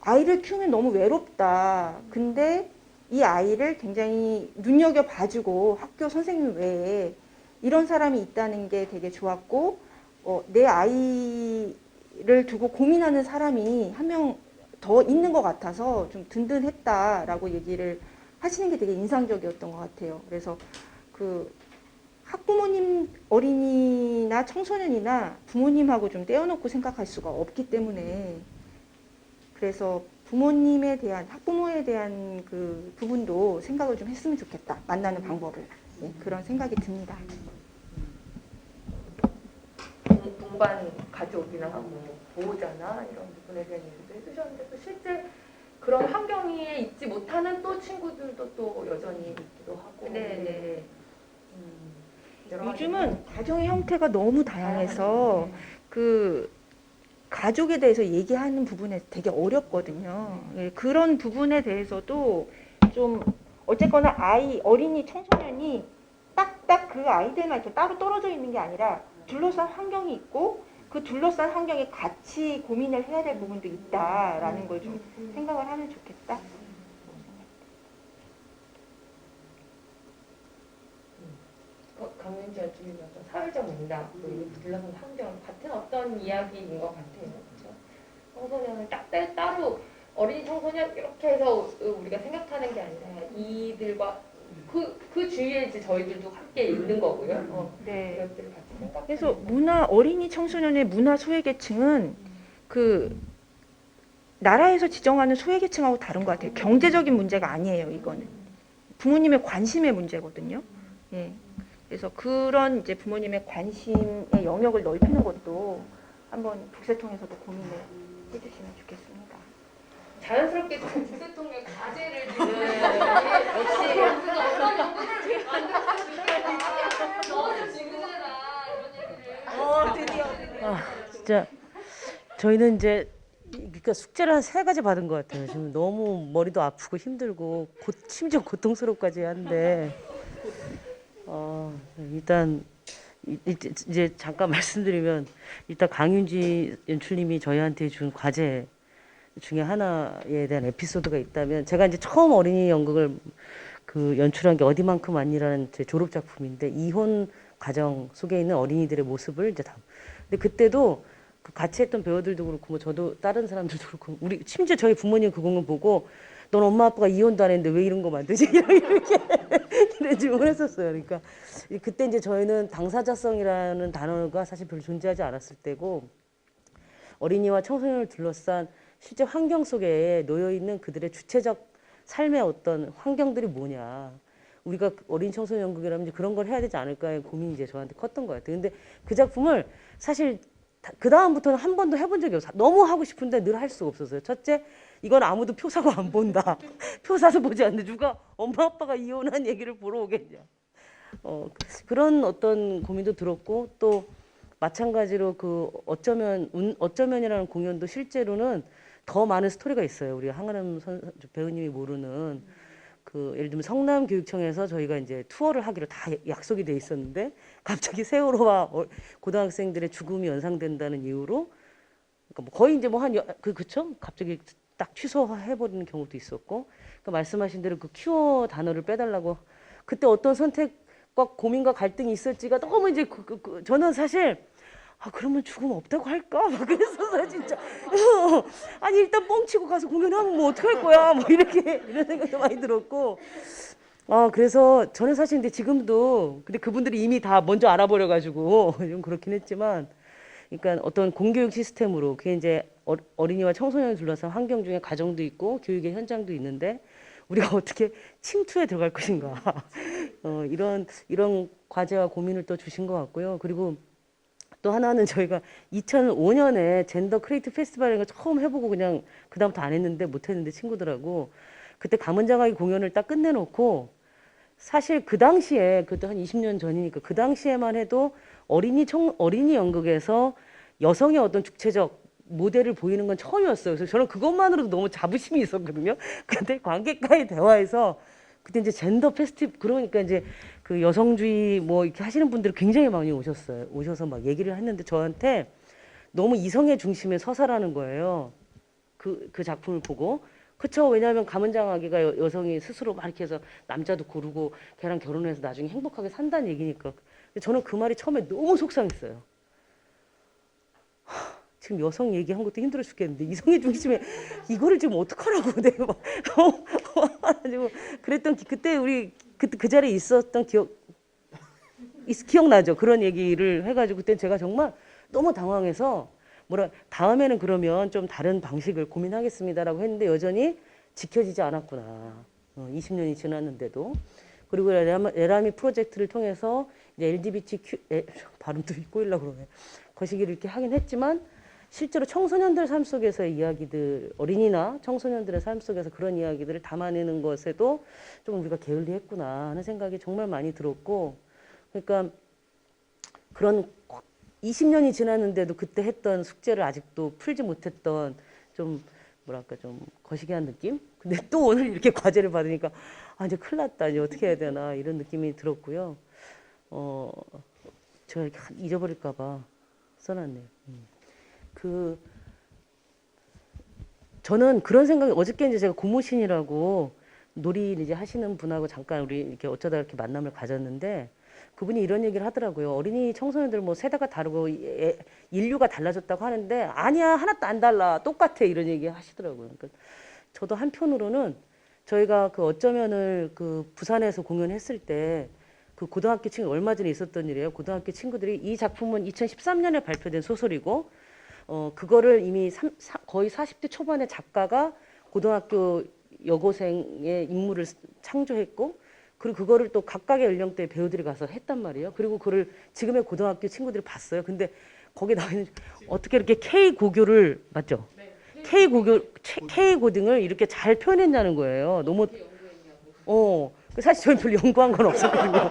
아이를 키우면 너무 외롭다. 근데 이 아이를 굉장히 눈여겨 봐주고 학교 선생님 외에 이런 사람이 있다는 게 되게 좋았고 내 아이를 두고 고민하는 사람이 한 명 더 있는 것 같아서 좀 든든했다라고 얘기를 하시는 게 되게 인상적이었던 것 같아요. 그래서 학부모님 어린이나 청소년이나 부모님하고 좀 떼어놓고 생각할 수가 없기 때문에 그래서 부모님에 대한 학부모에 대한 그 부분도 생각을 좀 했으면 좋겠다. 만나는 방법을. 네, 그런 생각이 듭니다. 동반 가족이나 뭐 보호자나 이런 부분에 대한 얘기도 해주셨는데 또 실제 그런 환경에 있지 못하는 또 친구들도 또 여전히 있기도 하고. 네네. 여러 가지 요즘은 가정의 형태가 너무 다양해서 그 가족에 대해서 얘기하는 부분에 되게 어렵거든요. 예, 그런 부분에 대해서도 좀 어쨌거나 어린이 청소년이 딱딱 그 아이들만 이렇게 따로 떨어져 있는 게 아니라 둘러싼 환경이 있고 그 둘러싼 환경에 같이 고민을 해야 될 부분도 있다라는 걸 좀 생각을 하면 좋겠다. 강윤지와 주민의 어떤 사회적 맥락 그리고 둘러싼 환경 같은 어떤 이야기인 것 같아요. 그렇죠? 청소년을 따로 어린이 청소년 이렇게 해서 우리가 생각하는 게 아니라 이들과 그 주위에 이제 저희들도 함께 있는 거고요. 네. 그것들을 같이 생각. 그래서 어린이 청소년의 문화 소외계층은 그 나라에서 지정하는 소외계층하고 다른 것 같아요. 경제적인 문제가 아니에요. 이거는 부모님의 관심의 문제거든요. 예. 그래서 그런 이제 부모님의 관심의 영역을 넓히는 것도 한번 국세통에서도 고민을 해주시면 좋겠습니다. 자연스럽게 국세통의 과제를 지금 역시 어떤 연구를 만들었습니까? 너무 지구잖아 이런 얘기를. 진짜 저희는 이제 그러니까 숙제를 한 3가지 받은 것 같아요. 지금 너무 머리도 아프고 힘들고 심지어 고통스럽까지 한데 일단 이제 잠깐 말씀드리면 일단 강윤지 연출님이 저희한테 준 과제 중에 하나에 대한 에피소드가 있다면 제가 이제 처음 어린이 연극을 그 연출한 게 어디만큼 아니라는 제 졸업 작품인데 이혼 과정 속에 있는 어린이들의 모습을 이제 근데 그때도 그 같이 했던 배우들도 그렇고 뭐 저도 다른 사람들도 그렇고 우리 심지어 저희 부모님 그 공연 보고 넌 엄마 아빠가 이혼도 안 했는데 왜 이런 거 만드지? 이렇게 이런 질문을 했었어요. 그러니까 그때 이제 저희는 당사자성이라는 단어가 사실 별로 존재하지 않았을 때고 어린이와 청소년을 둘러싼 실제 환경 속에 놓여 있는 그들의 주체적 삶의 어떤 환경들이 뭐냐. 우리가 어린 청소년 연극이라면 이제 그런 걸 해야 되지 않을까의 고민이 이제 저한테 컸던 것 같아요. 근데 그 작품을 사실 그 다음부터는 한 번도 해본 적이 없어요. 너무 하고 싶은데 늘 할 수가 없었어요. 첫째, 이건 아무도 표 사고 안 본다. 표 사서 보지 않는데 누가 엄마 아빠가 이혼한 얘기를 보러 오겠냐. 그런 어떤 고민도 들었고 또 마찬가지로 그 어쩌면이라는 공연도 실제로는 더 많은 스토리가 있어요. 우리 황은음 배우님이 모르는 그 예를 들면 성남교육청에서 저희가 이제 투어를 하기로 다 약속이 돼 있었는데 갑자기 세월호와 고등학생들의 죽음이 연상된다는 이유로 그러니까 뭐 거의 이제 뭐 그쵸? 갑자기 딱 취소해 버리는 경우도 있었고 그러니까 말씀하신 대로 그 큐어 단어를 빼달라고 그때 어떤 선택과 고민과 갈등이 있을지가 너무 이제 저는 사실 그러면 죽음 없다고 할까? 막 그랬었어요, 진짜. 아니, 일단 뻥치고 가서 공연하면 뭐 어떡할 거야? 뭐 이런 생각도 많이 들었고. 그래서 저는 사실 근데 지금도, 근데 그분들이 이미 다 먼저 알아버려가지고 좀 그렇긴 했지만, 그러니까 어떤 공교육 시스템으로, 그게 이제 어린이와 청소년을 둘러싼 환경 중에 가정도 있고, 교육의 현장도 있는데, 우리가 어떻게 침투에 들어갈 것인가. 이런 과제와 고민을 또 주신 것 같고요. 그리고 또 하나는 저희가 2005년에 젠더 크리에이티브 페스티벌을 처음 해보고 그냥 그다음부터 안 했는데 못했는데 친구들하고 그때 가문장학이 공연을 딱 끝내놓고 사실 그 당시에 그때 한 20년 전이니까 그 당시에만 해도 어린이 연극에서 여성의 어떤 주체적 모델을 보이는 건 처음이었어요. 그래서 저는 그것만으로도 너무 자부심이 있었거든요. 근데 관객과의 대화에서 그때 이제 젠더 페스티벌 그러니까 이제 그 여성주의 뭐 이렇게 하시는 분들이 굉장히 많이 오셨어요. 오셔서 막 얘기를 했는데 저한테 너무 이성의 중심에 서사라는 거예요. 그 작품을 보고. 그쵸. 왜냐하면 가문장아기가 여성이 스스로 막 이렇게 해서 남자도 고르고 걔랑 결혼해서 나중에 행복하게 산다는 얘기니까. 근데 저는 그 말이 처음에 너무 속상했어요. 지금 여성 얘기한 것도 힘들어 죽겠는데 이성의 중심에 이거를 지금 어떡하라고 내가 막 가지고 그랬던 그때 우리 그 자리에 있었던 기억나죠? 그런 얘기를 해가지고 그때 제가 정말 너무 당황해서 다음에는 그러면 좀 다른 방식을 고민하겠습니다라고 했는데 여전히 지켜지지 않았구나. 20년이 지났는데도. 그리고 에라미 프로젝트를 통해서 이제 LGBTQ 발음도 꼬이려고 그러네. 거시기를 이렇게 하긴 했지만 실제로 청소년들 삶 속에서의 이야기들, 어린이나 청소년들의 삶 속에서 그런 이야기들을 담아내는 것에도 좀 우리가 게을리했구나 하는 생각이 정말 많이 들었고, 그러니까 그런 20년이 지났는데도 그때 했던 숙제를 아직도 풀지 못했던 좀 뭐랄까 좀 거시기한 느낌? 근데 또 오늘 이렇게 과제를 받으니까 아 이제 큰일 났다, 이제 어떻게 해야 되나 이런 느낌이 들었고요. 제가 이렇게 잊어버릴까 봐 써놨네요. 저는 그런 생각이, 어저께 이제 제가 고모신이라고 놀이 이제 하시는 분하고 잠깐 우리 이렇게 어쩌다 이렇게 만남을 가졌는데, 그분이 이런 얘기를 하더라고요. 어린이 청소년들 뭐 세대가 다르고 인류가 달라졌다고 하는데 아니야, 하나도 안 달라, 똑같아, 이런 얘기 하시더라고요. 그러니까 저도 한편으로는 저희가 그 어쩌면을 그 부산에서 공연했을 때 그 고등학교 친구, 얼마 전에 있었던 일이에요. 고등학교 친구들이, 이 작품은 2013년에 발표된 소설이고 그거를 이미 거의 40대 초반의 작가가 고등학교 여고생의 인물을 창조했고, 그리고 그거를 또 각각의 연령대의 배우들이 가서 했단 말이에요. 그리고 그걸 지금의 고등학교 친구들이 봤어요. 근데 거기 나와 있는, 어떻게 이렇게 K 고교를, 맞죠? 네. K 고등을 이렇게 잘 표현했냐는 거예요. 너무 사실 저는 별로 연구한 건 없었거든요.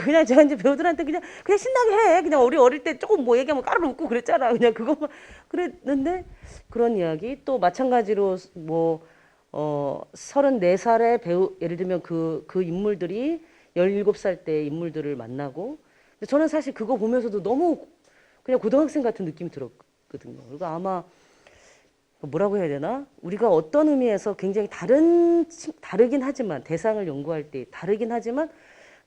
그냥 제가 이제 배우들한테 그냥 신나게 해. 그냥 우리 어릴 때 조금 뭐 얘기하면 까르르 웃고 그랬잖아. 그냥 그것만 그랬는데, 그런 이야기. 또 마찬가지로 뭐 34살의 배우, 예를 들면 그 인물들이 17살 때 인물들을 만나고, 근데 저는 사실 그거 보면서도 너무 그냥 고등학생 같은 느낌이 들었거든요. 그리고 아마 뭐라고 해야 되나? 우리가 어떤 의미에서 굉장히 다르긴 하지만, 대상을 연구할 때 다르긴 하지만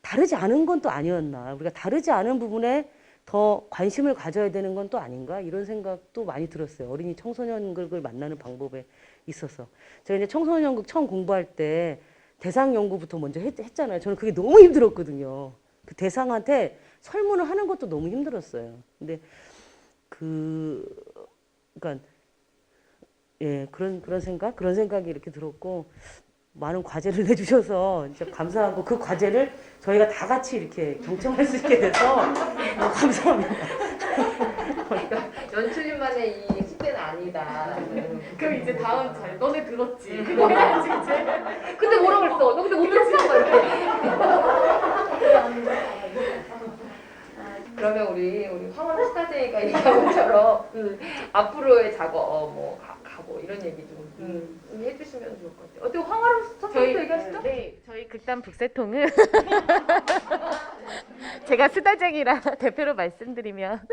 다르지 않은 건 또 아니었나. 우리가 다르지 않은 부분에 더 관심을 가져야 되는 건 또 아닌가, 이런 생각도 많이 들었어요. 어린이 청소년극을 만나는 방법에 있어서. 제가 이제 청소년극 처음 공부할 때 대상 연구부터 먼저 했잖아요. 저는 그게 너무 힘들었거든요. 그 대상한테 설문을 하는 것도 너무 힘들었어요. 근데 그러니까 예, 그런 생각이 이렇게 들었고, 많은 과제를 내주셔서 진짜 감사하고, 그 과제를 저희가 다 같이 이렇게 경청할 수 있게 돼서 감사합니다. 연출님만의 이 숙제는 아니다. 그럼 이제 다음 잘 너네 들었지. 그거 해야지 이제. 근데 뭐라 그랬어? 너 근데 못 들었어? 이렇게. 그러면 우리 황원 스타제이가 얘기한 것처럼 앞으로의 작업 가고 이런 얘기 좀 해주시면 좋을 것 같아요. 어떻게 황화로 첫부터 얘기하시죠? 네, 저희 극단 북새통은 제가 수다쟁이라 대표로 말씀드리면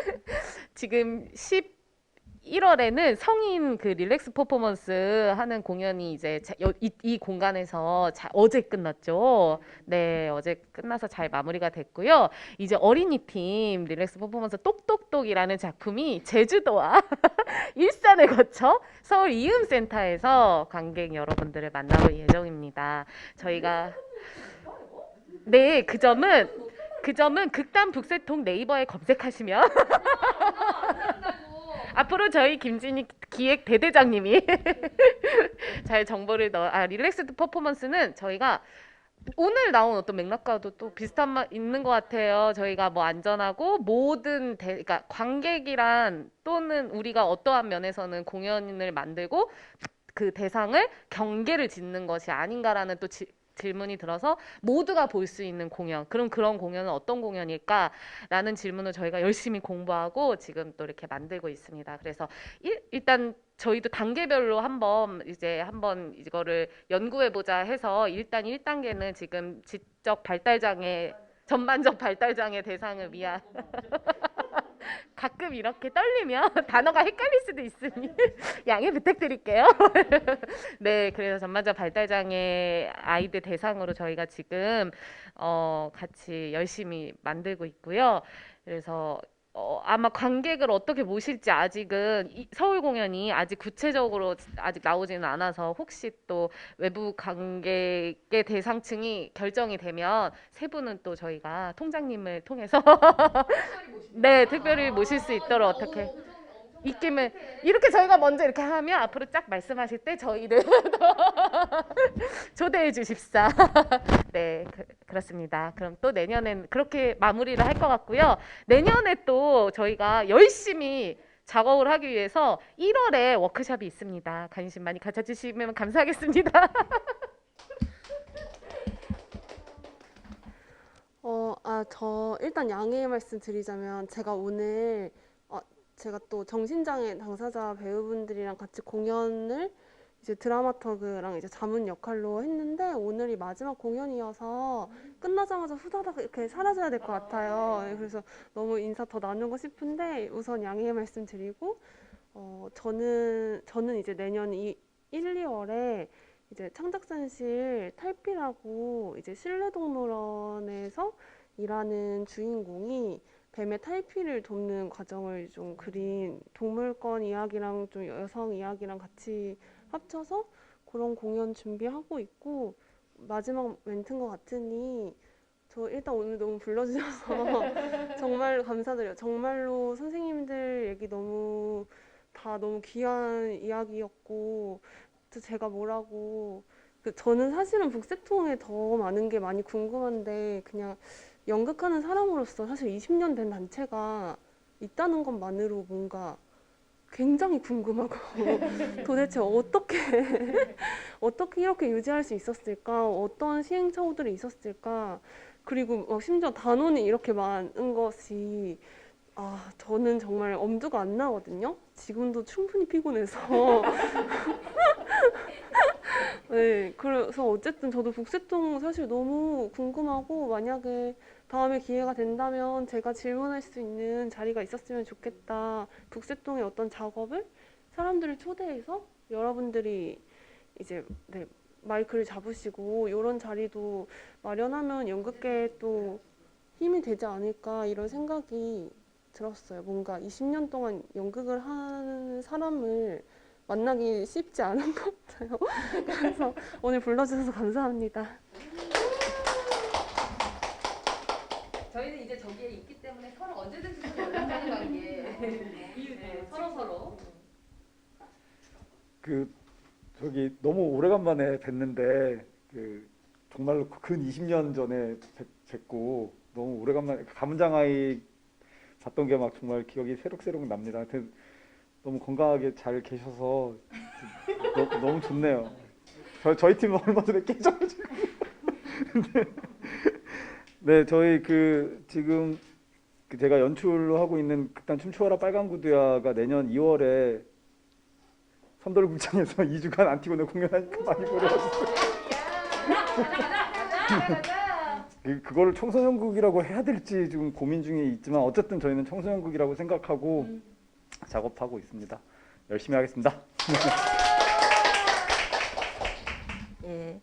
지금 11월에는 성인 그 릴렉스 퍼포먼스 하는 공연이 이제 이 공간에서 어제 끝났죠. 네, 어제 끝나서 잘 마무리가 됐고요. 이제 어린이 팀 릴렉스 퍼포먼스 똑똑똑이라는 작품이 제주도와 일산을 거쳐 서울 이음센터에서 관객 여러분들을 만나볼 예정입니다. 저희가 네, 그 점은 극단 북새통 네이버에 검색하시면 앞으로 저희 김진희 기획 대대장님이 잘 정보를 릴렉스드 퍼포먼스는 저희가 오늘 나온 어떤 맥락과도 또 비슷한 맛 있는 것 같아요. 저희가 뭐 안전하고 모든 그러니까 관객이란 또는 우리가 어떠한 면에서는 공연을 만들고 그 대상을 경계를 짓는 것이 아닌가라는 또 질문이 들어서 모두가 볼 수 있는 공연, 그럼 그런 공연은 어떤 공연일까라는 질문을 저희가 열심히 공부하고 지금 또 이렇게 만들고 있습니다. 그래서 일단 저희도 단계별로 한번 이거를 연구해보자 해서 일단 1단계는 지금 지적 발달장애, 전반적 발달장애 대상을 위한 가끔 이렇게 떨리면 단어가 헷갈릴 수도 있으니 양해 부탁드릴게요. 네, 그래서 전반적 발달장애 아이들 대상으로 저희가 지금 같이 열심히 만들고 있고요. 그래서 아마 관객을 어떻게 모실지 아직은 서울 공연이 아직 구체적으로 아직 나오지는 않아서 혹시 또 외부 관객의 대상층이 결정이 되면 세 분은 또 저희가 통장님을 통해서 네, 특별히 모실 수 있도록 어떻게 입김을 이렇게 저희가 먼저 이렇게 하면 앞으로 쫙 말씀하실 때 저희를 초대해 주십사. 네, 그렇습니다. 그럼 또 내년엔 그렇게 마무리를 할 것 같고요. 내년에 또 저희가 열심히 작업을 하기 위해서 1월에 워크숍이 있습니다. 관심 많이 가져주시면 감사하겠습니다. 저 일단 양해의 말씀 드리자면 제가 오늘 제가 또 정신장애 당사자 배우분들이랑 같이 공연을 이제 드라마터그랑 이제 자문 역할로 했는데 오늘이 마지막 공연이어서 끝나자마자 후다닥 이렇게 사라져야 될 것 같아요. 그래서 너무 인사 더 나누고 싶은데 우선 양해의 말씀 드리고 저는 이제 내년 1, 2월에 이제 창작산실 탈피라고 이제 실내동물원에서 일하는 주인공이 뱀의 탈피를 돕는 과정을 좀 그린 동물권 이야기랑 좀 여성 이야기랑 같이 합쳐서 그런 공연 준비하고 있고 마지막 멘트인 것 같으니 저 일단 오늘 너무 불러주셔서 정말 감사드려요. 정말로 선생님들 얘기 너무 귀한 이야기였고 제가 뭐라고 저는 사실은 북새통에 더 많은 게 많이 궁금한데 그냥 연극하는 사람으로서 사실 20년 된 단체가 있다는 것만으로 뭔가 굉장히 궁금하고 도대체 어떻게 이렇게 유지할 수 있었을까? 어떤 시행착오들이 있었을까? 그리고 심지어 단원이 이렇게 많은 것이 저는 정말 엄두가 안 나거든요. 지금도 충분히 피곤해서 네, 그래서 어쨌든 저도 북새통 사실 너무 궁금하고 만약에 다음에 기회가 된다면 제가 질문할 수 있는 자리가 있었으면 좋겠다. 북새통의 어떤 작업을 사람들을 초대해서 여러분들이 이제 마이크를 잡으시고 이런 자리도 마련하면 연극계에 또 힘이 되지 않을까 이런 생각이 들었어요. 뭔가 20년 동안 연극을 한 사람을 만나기 쉽지 않은 것 같아요. 그래서 오늘 불러주셔서 감사합니다. 저희는 이제 저기에 있기 때문에 서로 언제든지 서로 연락하는 관계. 네, 서로. 저기 너무 오래간만에 뵀는데 정말로 근 20년 전에 뵙고 너무 오래간만에 가문장아이 봤던 게 막 정말 기억이 새록새록 납니다. 하여튼 너무 건강하게 잘 계셔서 너무 좋네요. 저희 팀은 얼마 전에 깨져가지고. 네, 저희 지금 제가 연출로 하고 있는 극단 춤추어라 빨간 구두야가 내년 2월에 선돌극장에서 2주간 안티고네 공연하니까 많이 보러 와주세요. 그거를 청소년극이라고 해야 될지 지금 고민 중에 있지만 어쨌든 저희는 청소년극이라고 생각하고 작업하고 있습니다. 열심히 하겠습니다. 예,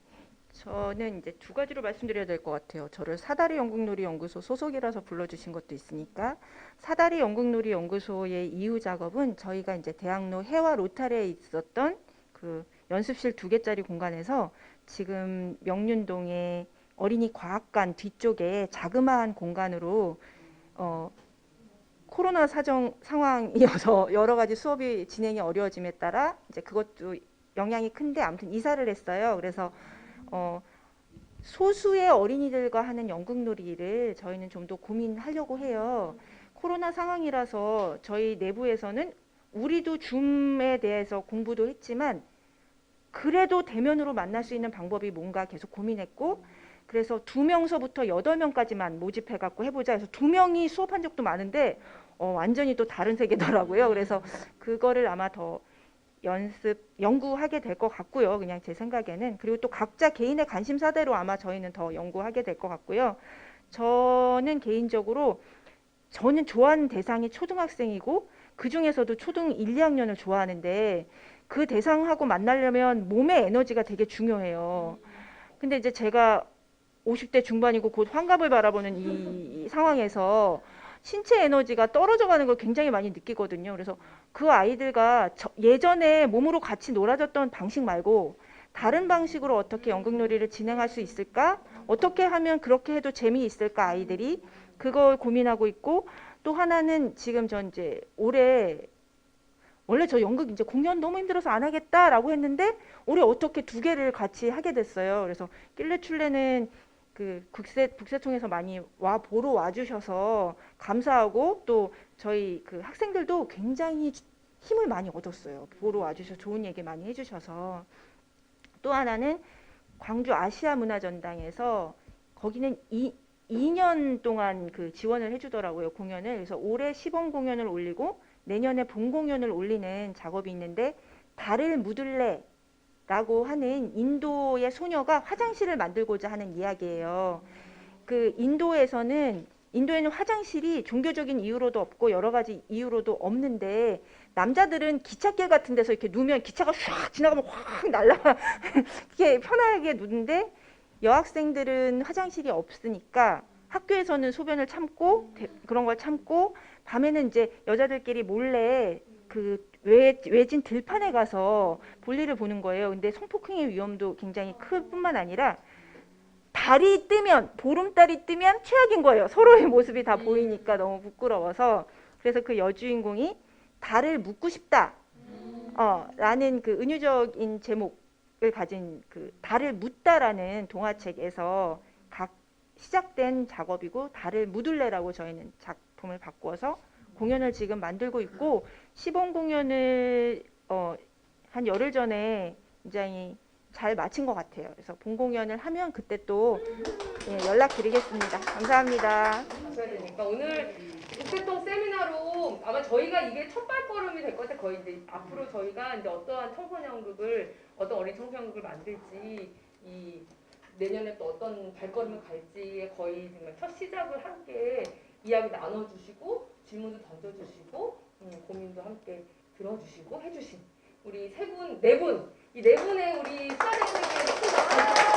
저는 이제 두 가지로 말씀드려야 될 것 같아요. 저를 사다리 연극놀이 연구소 소속이라서 불러주신 것도 있으니까 사다리 연극놀이 연구소의 이후 작업은 저희가 이제 대학로 해와 로타리에 있었던 그 연습실 2개짜리 공간에서 지금 명륜동의 어린이 과학관 뒤쪽에 자그마한 공간으로 코로나 상황이어서 여러 가지 수업이 진행이 어려워짐에 따라 이제 그것도 영향이 큰데 아무튼 이사를 했어요. 그래서 소수의 어린이들과 하는 연극놀이를 저희는 좀 더 고민하려고 해요. 코로나 상황이라서 저희 내부에서는 우리도 줌에 대해서 공부도 했지만 그래도 대면으로 만날 수 있는 방법이 뭔가 계속 고민했고 그래서 2명서부터 8명까지만 모집해갖고 해보자 해서 2명이 수업한 적도 많은데 완전히 또 다른 세계더라고요. 그래서 그거를 아마 더 연구하게 될 것 같고요. 그냥 제 생각에는. 그리고 또 각자 개인의 관심사대로 아마 저희는 더 연구하게 될 것 같고요. 저는 개인적으로 저는 좋아하는 대상이 초등학생이고 그중에서도 초등 1, 2학년을 좋아하는데 그 대상하고 만나려면 몸의 에너지가 되게 중요해요. 근데 이제 제가 50대 중반이고 곧 환갑을 바라보는 이 상황에서 신체 에너지가 떨어져 가는 걸 굉장히 많이 느끼거든요. 그래서 그 아이들과 예전에 몸으로 같이 놀아줬던 방식 말고 다른 방식으로 어떻게 연극놀이를 진행할 수 있을까? 어떻게 하면 그렇게 해도 재미있을까 아이들이? 그걸 고민하고 있고, 또 하나는 지금 전 이제 올해 원래 저 연극 이제 공연 너무 힘들어서 안 하겠다라고 했는데 올해 어떻게 2개를 같이 하게 됐어요. 그래서 낄레출레는 그 국세청에서 많이 보러 와주셔서 감사하고, 또 저희 그 학생들도 굉장히 힘을 많이 얻었어요. 보러 와주셔서 좋은 얘기 많이 해주셔서. 또 하나는 광주 아시아 문화전당에서 거기는 2년 동안 그 지원을 해주더라고요, 공연을. 그래서 올해 시범 공연을 올리고 내년에 본 공연을 올리는 작업이 있는데, 달을 묻을래 라고 하는 인도의 소녀가 화장실을 만들고자 하는 이야기예요. 그 인도에는 화장실이 종교적인 이유로도 없고 여러 가지 이유로도 없는데, 남자들은 기찻길 같은 데서 이렇게 누우면 기차가 쫙 지나가면 확 날아가 이렇게 편하게 누는데, 여학생들은 화장실이 없으니까 학교에서는 소변을 참고 그런 걸 참고 밤에는 이제 여자들끼리 몰래 그 외진 들판에 가서 볼일을 보는 거예요. 근데 성폭행의 위험도 굉장히 클 뿐만 아니라 달이 뜨면, 보름달이 뜨면 최악인 거예요. 서로의 모습이 다 보이니까 너무 부끄러워서. 그래서 그 여주인공이 달을 묻고 싶다 라는 그 은유적인 제목을 가진 그 달을 묻다라는 동화책에서 시작된 작업이고, 달을 묻을래라고 저희는 작품을 바꾸어서 공연을 지금 만들고 있고, 시범 공연을 한 열흘 전에 굉장히 잘 마친 것 같아요. 그래서 본 공연을 하면 그때 또 연락드리겠습니다. 감사합니다. 그러니까 오늘 국세청 세미나로 아마 저희가 이게 첫 발걸음이 될 것 같아요. 거의 이제 앞으로 저희가 이제 어떠한 청소년극을, 어떤 어린 청소년극을 만들지, 이 내년에 또 어떤 발걸음을 갈지에 거의 정말 첫 시작을 함께 이야기 나눠주시고 질문도 던져주시고 고민도 함께 들어주시고 해주신 우리 네 분, 이 네 분의 우리 수다쟁이들께